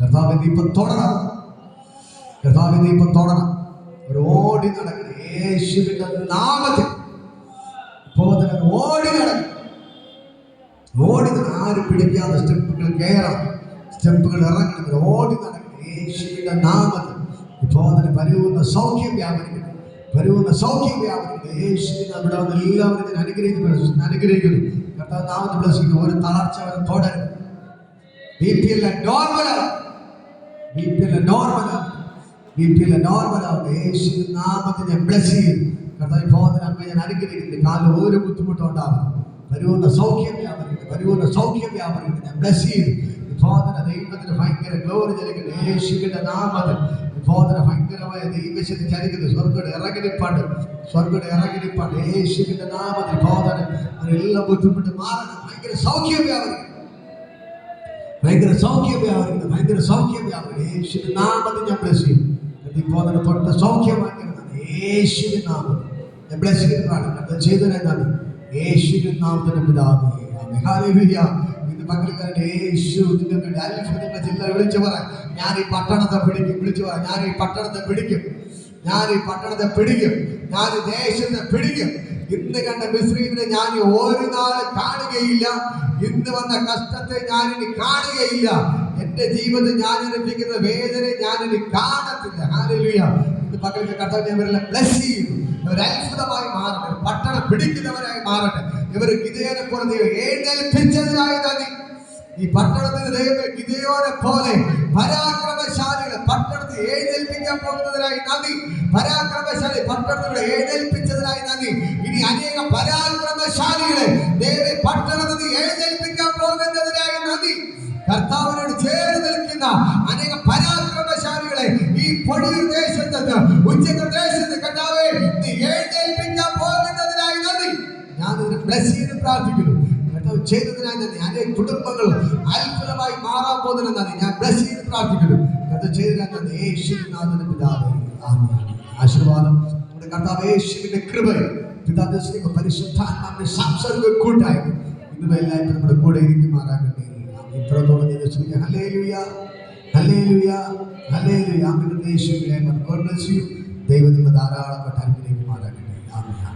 കർത്താവിന്റെ ഇപ്പം തുടരണം. കർത്താവിന്റെ ഇപ്പം തുടരണം. ഒരു ഓടി നടക്കണം. യേശുവിന്റെ നാമത്തിൽ ബോധന ഓടി നടക്കണം. ഓടി നടക്കണം. ആരും പിടിക്കാതെ സ്റ്റെപ്പുകൾ കയറണം, സ്റ്റെപ്പുകൾ ഇറങ്ങണം. ഓടി നടക്കണം. യേശുവിന്റെ നാമത്തിൽ ബോധന പരിപൂർണ്ണ സൗഖ്യം വ്യാപരിക്കണം. പരിപൂർണ്ണ സൗഖ്യം വ്യാപരിക്കണം. യേശുവിനെ അവിടെ വന്ന് എല്ലാവരും അനുഗ്രഹിക്കുന്നു. കർത്താവ് നാമത്തിൽ ബ്ലസ്സിംഗ്. ഒരു തളർച്ച അവരെ തുടരും. ബിപിഎൽ നോർമലാണ്. യേശുവിന്റെ നാമത്തിൽ ഞാൻ ബ്ലസ് ചെയ്യുന്നു. കർത്താവ് ബോധന അമ്മയെ ഞാൻ അനുഗ്രഹിക്കുന്നു. കാലിൽ ഒരു ബുദ്ധിമുട്ടും ഉണ്ടാകും. പരിപൂർണ്ണ സൗഖ്യം വ്യാപരിക്കണം. ഞാൻ ബ്ലസ് ചെയ്യുന്നു. ബോധന ദൈവത്തിന് ഭയങ്കര ഗ്ലോറി ചലിക്കുന്നു. യേശുവിന്റെ നാമത്തിൽ ബോധന ഭയങ്കരമായ ദൈവശക്തി ചലിക്കുന്നു. സ്വർഗ്ഗം ഇറങ്ങിപ്പാണ്ട്. യേശുവിന്റെ നാമത്തിൽ ബോധന എല്ലാ ബുദ്ധിമുട്ട് മാറണം. ഭയങ്കര സൗഖ്യം വ്യാപരിക്കണം. യേശുവിന്റെ നാമത്തിൽ ഞാൻ ബ്ലസ് ചെയ്യും. ബോധന തൊട്ട് സൗഖ്യമാക്കുന്നത് യേശുവിന്റെ നാമത്തിൽ ഞാൻ ബ്ലസ് ചെയ്തിട്ടാണ് ചെയ്തതാണ്. യേശുവിന്റെ നാമത്തിന്റെ പിതാവേ, ഹല്ലേലൂയ. ഇത് പകൽക്കാലം യേശു നിങ്ങൾക്ക് വേണ്ടി അത്ഭുതങ്ങളുടെ ജില്ല വിളിച്ചു പറ. ഞാൻ ഈ പട്ടണത്തെ പിടിക്കും. വിളിച്ചു പറ. ഞാൻ ഈ പട്ടണത്തെ പിടിക്കും. ഞാൻ ഈ ദേശത്തെ പിടിക്കും. ഇന്ന് കണ്ട മിസ്രീമിനെ ഞാൻ ഒരു നാൾ കാണുകയില്ല. ഇന്ന് വന്ന കഷ്ടത്തെ ഞാൻ ഇനി കാണുകയില്ല. എന്റെ ജീവിതത്തിൽ ഞാൻ അനുഭവിക്കുന്ന വേദന ഞാൻ ഇനി കാണത്തില്ല. ഹല്ലേലൂയ. ഇന്ന് പകൽക്കാലം കർത്താവ് ഇവരെല്ലാം ബ്ലസ് ചെയ്യുന്നു. ഇവർ അത്ഭുതമായി മാറട്ടെ. പട്ടണം പിടിക്കുന്നവരായി മാറട്ടെ. ഇവർ ഗിദെയോനെ പോലെ ദൈവം എഴുന്നേൽപ്പിച്ചതിനായി നന്ദി. ഈ പട്ടണത്തിന് ദൈവം ഗിദെയോനെ പോലെ പരാക്രമശാലികളെ പട്ടണത്തിൽ എഴുന്നേൽപ്പിക്കാൻ പോകുന്നതിനായി നന്ദി. പരാക്രമശാലി പട്ടണത്തിലൂടെ എഴുന്നേൽപ്പിച്ചതിനായി നന്ദി. ഇനി അനേകം പരാക്രമശാലികളെ ദൈവം പട്ടണത്തിൽ എഴുന്നേൽപ്പിക്കാൻ പോകുന്നതിനായി നന്ദി. കർത്താവിനോട് ചേർന്ന് നിൽക്കുന്ന അനേകം പരാക്രമശാലികളെ ഈ പൊടിയ ദേശത്ത് ഉച്ചദേശത്ത് കർത്താവേ നീ എഴുന്നേൽപ്പിക്കാൻ പോകുന്നതിനായി നന്ദി. ഞാൻ ഇതിനെ ബ്ലസ് ചെയ്ത് പ്രാർത്ഥിക്കുന്നു. കർത്താവ് ചെയ്തതിനായി നന്ദി. അനേക കുടുംബങ്ങൾ അത്ഭുതമായി മാറാൻ പോകുന്നതിന് നന്ദി. ഞാൻ ബ്ലസ് ചെയ്ത് പ്രാർത്ഥിക്കുന്നു. കർത്താവ് ചെയ്തതിനായി നന്ദി. യേശുവിന്റെ പിതാവേ, ആമേൻ. ആശീർവാദം നമ്മുടെ കർത്താവ് യേശുവിന്റെ കൃപയും പിതാവിന്റെ പരിശുദ്ധാത്മാവിന്റെ സംസർഗ കൂട്ടായ്മ ഇന്നും എല്ലാവരും നമ്മുടെ കൂടെ ഇരിക്കുമാറാകട്ടെ. ഇത്രത്തോളം ഹല്ലേലൂയ, ഹല്ലേലൂയ, ഹല്ലേലൂയ. യേശുവിനെ God bless you. ദൈവം നിങ്ങൾ ധാരാളമായിട്ട് അനുഗ്രഹിക്കുമാറാകട്ടെ. ആമേൻ.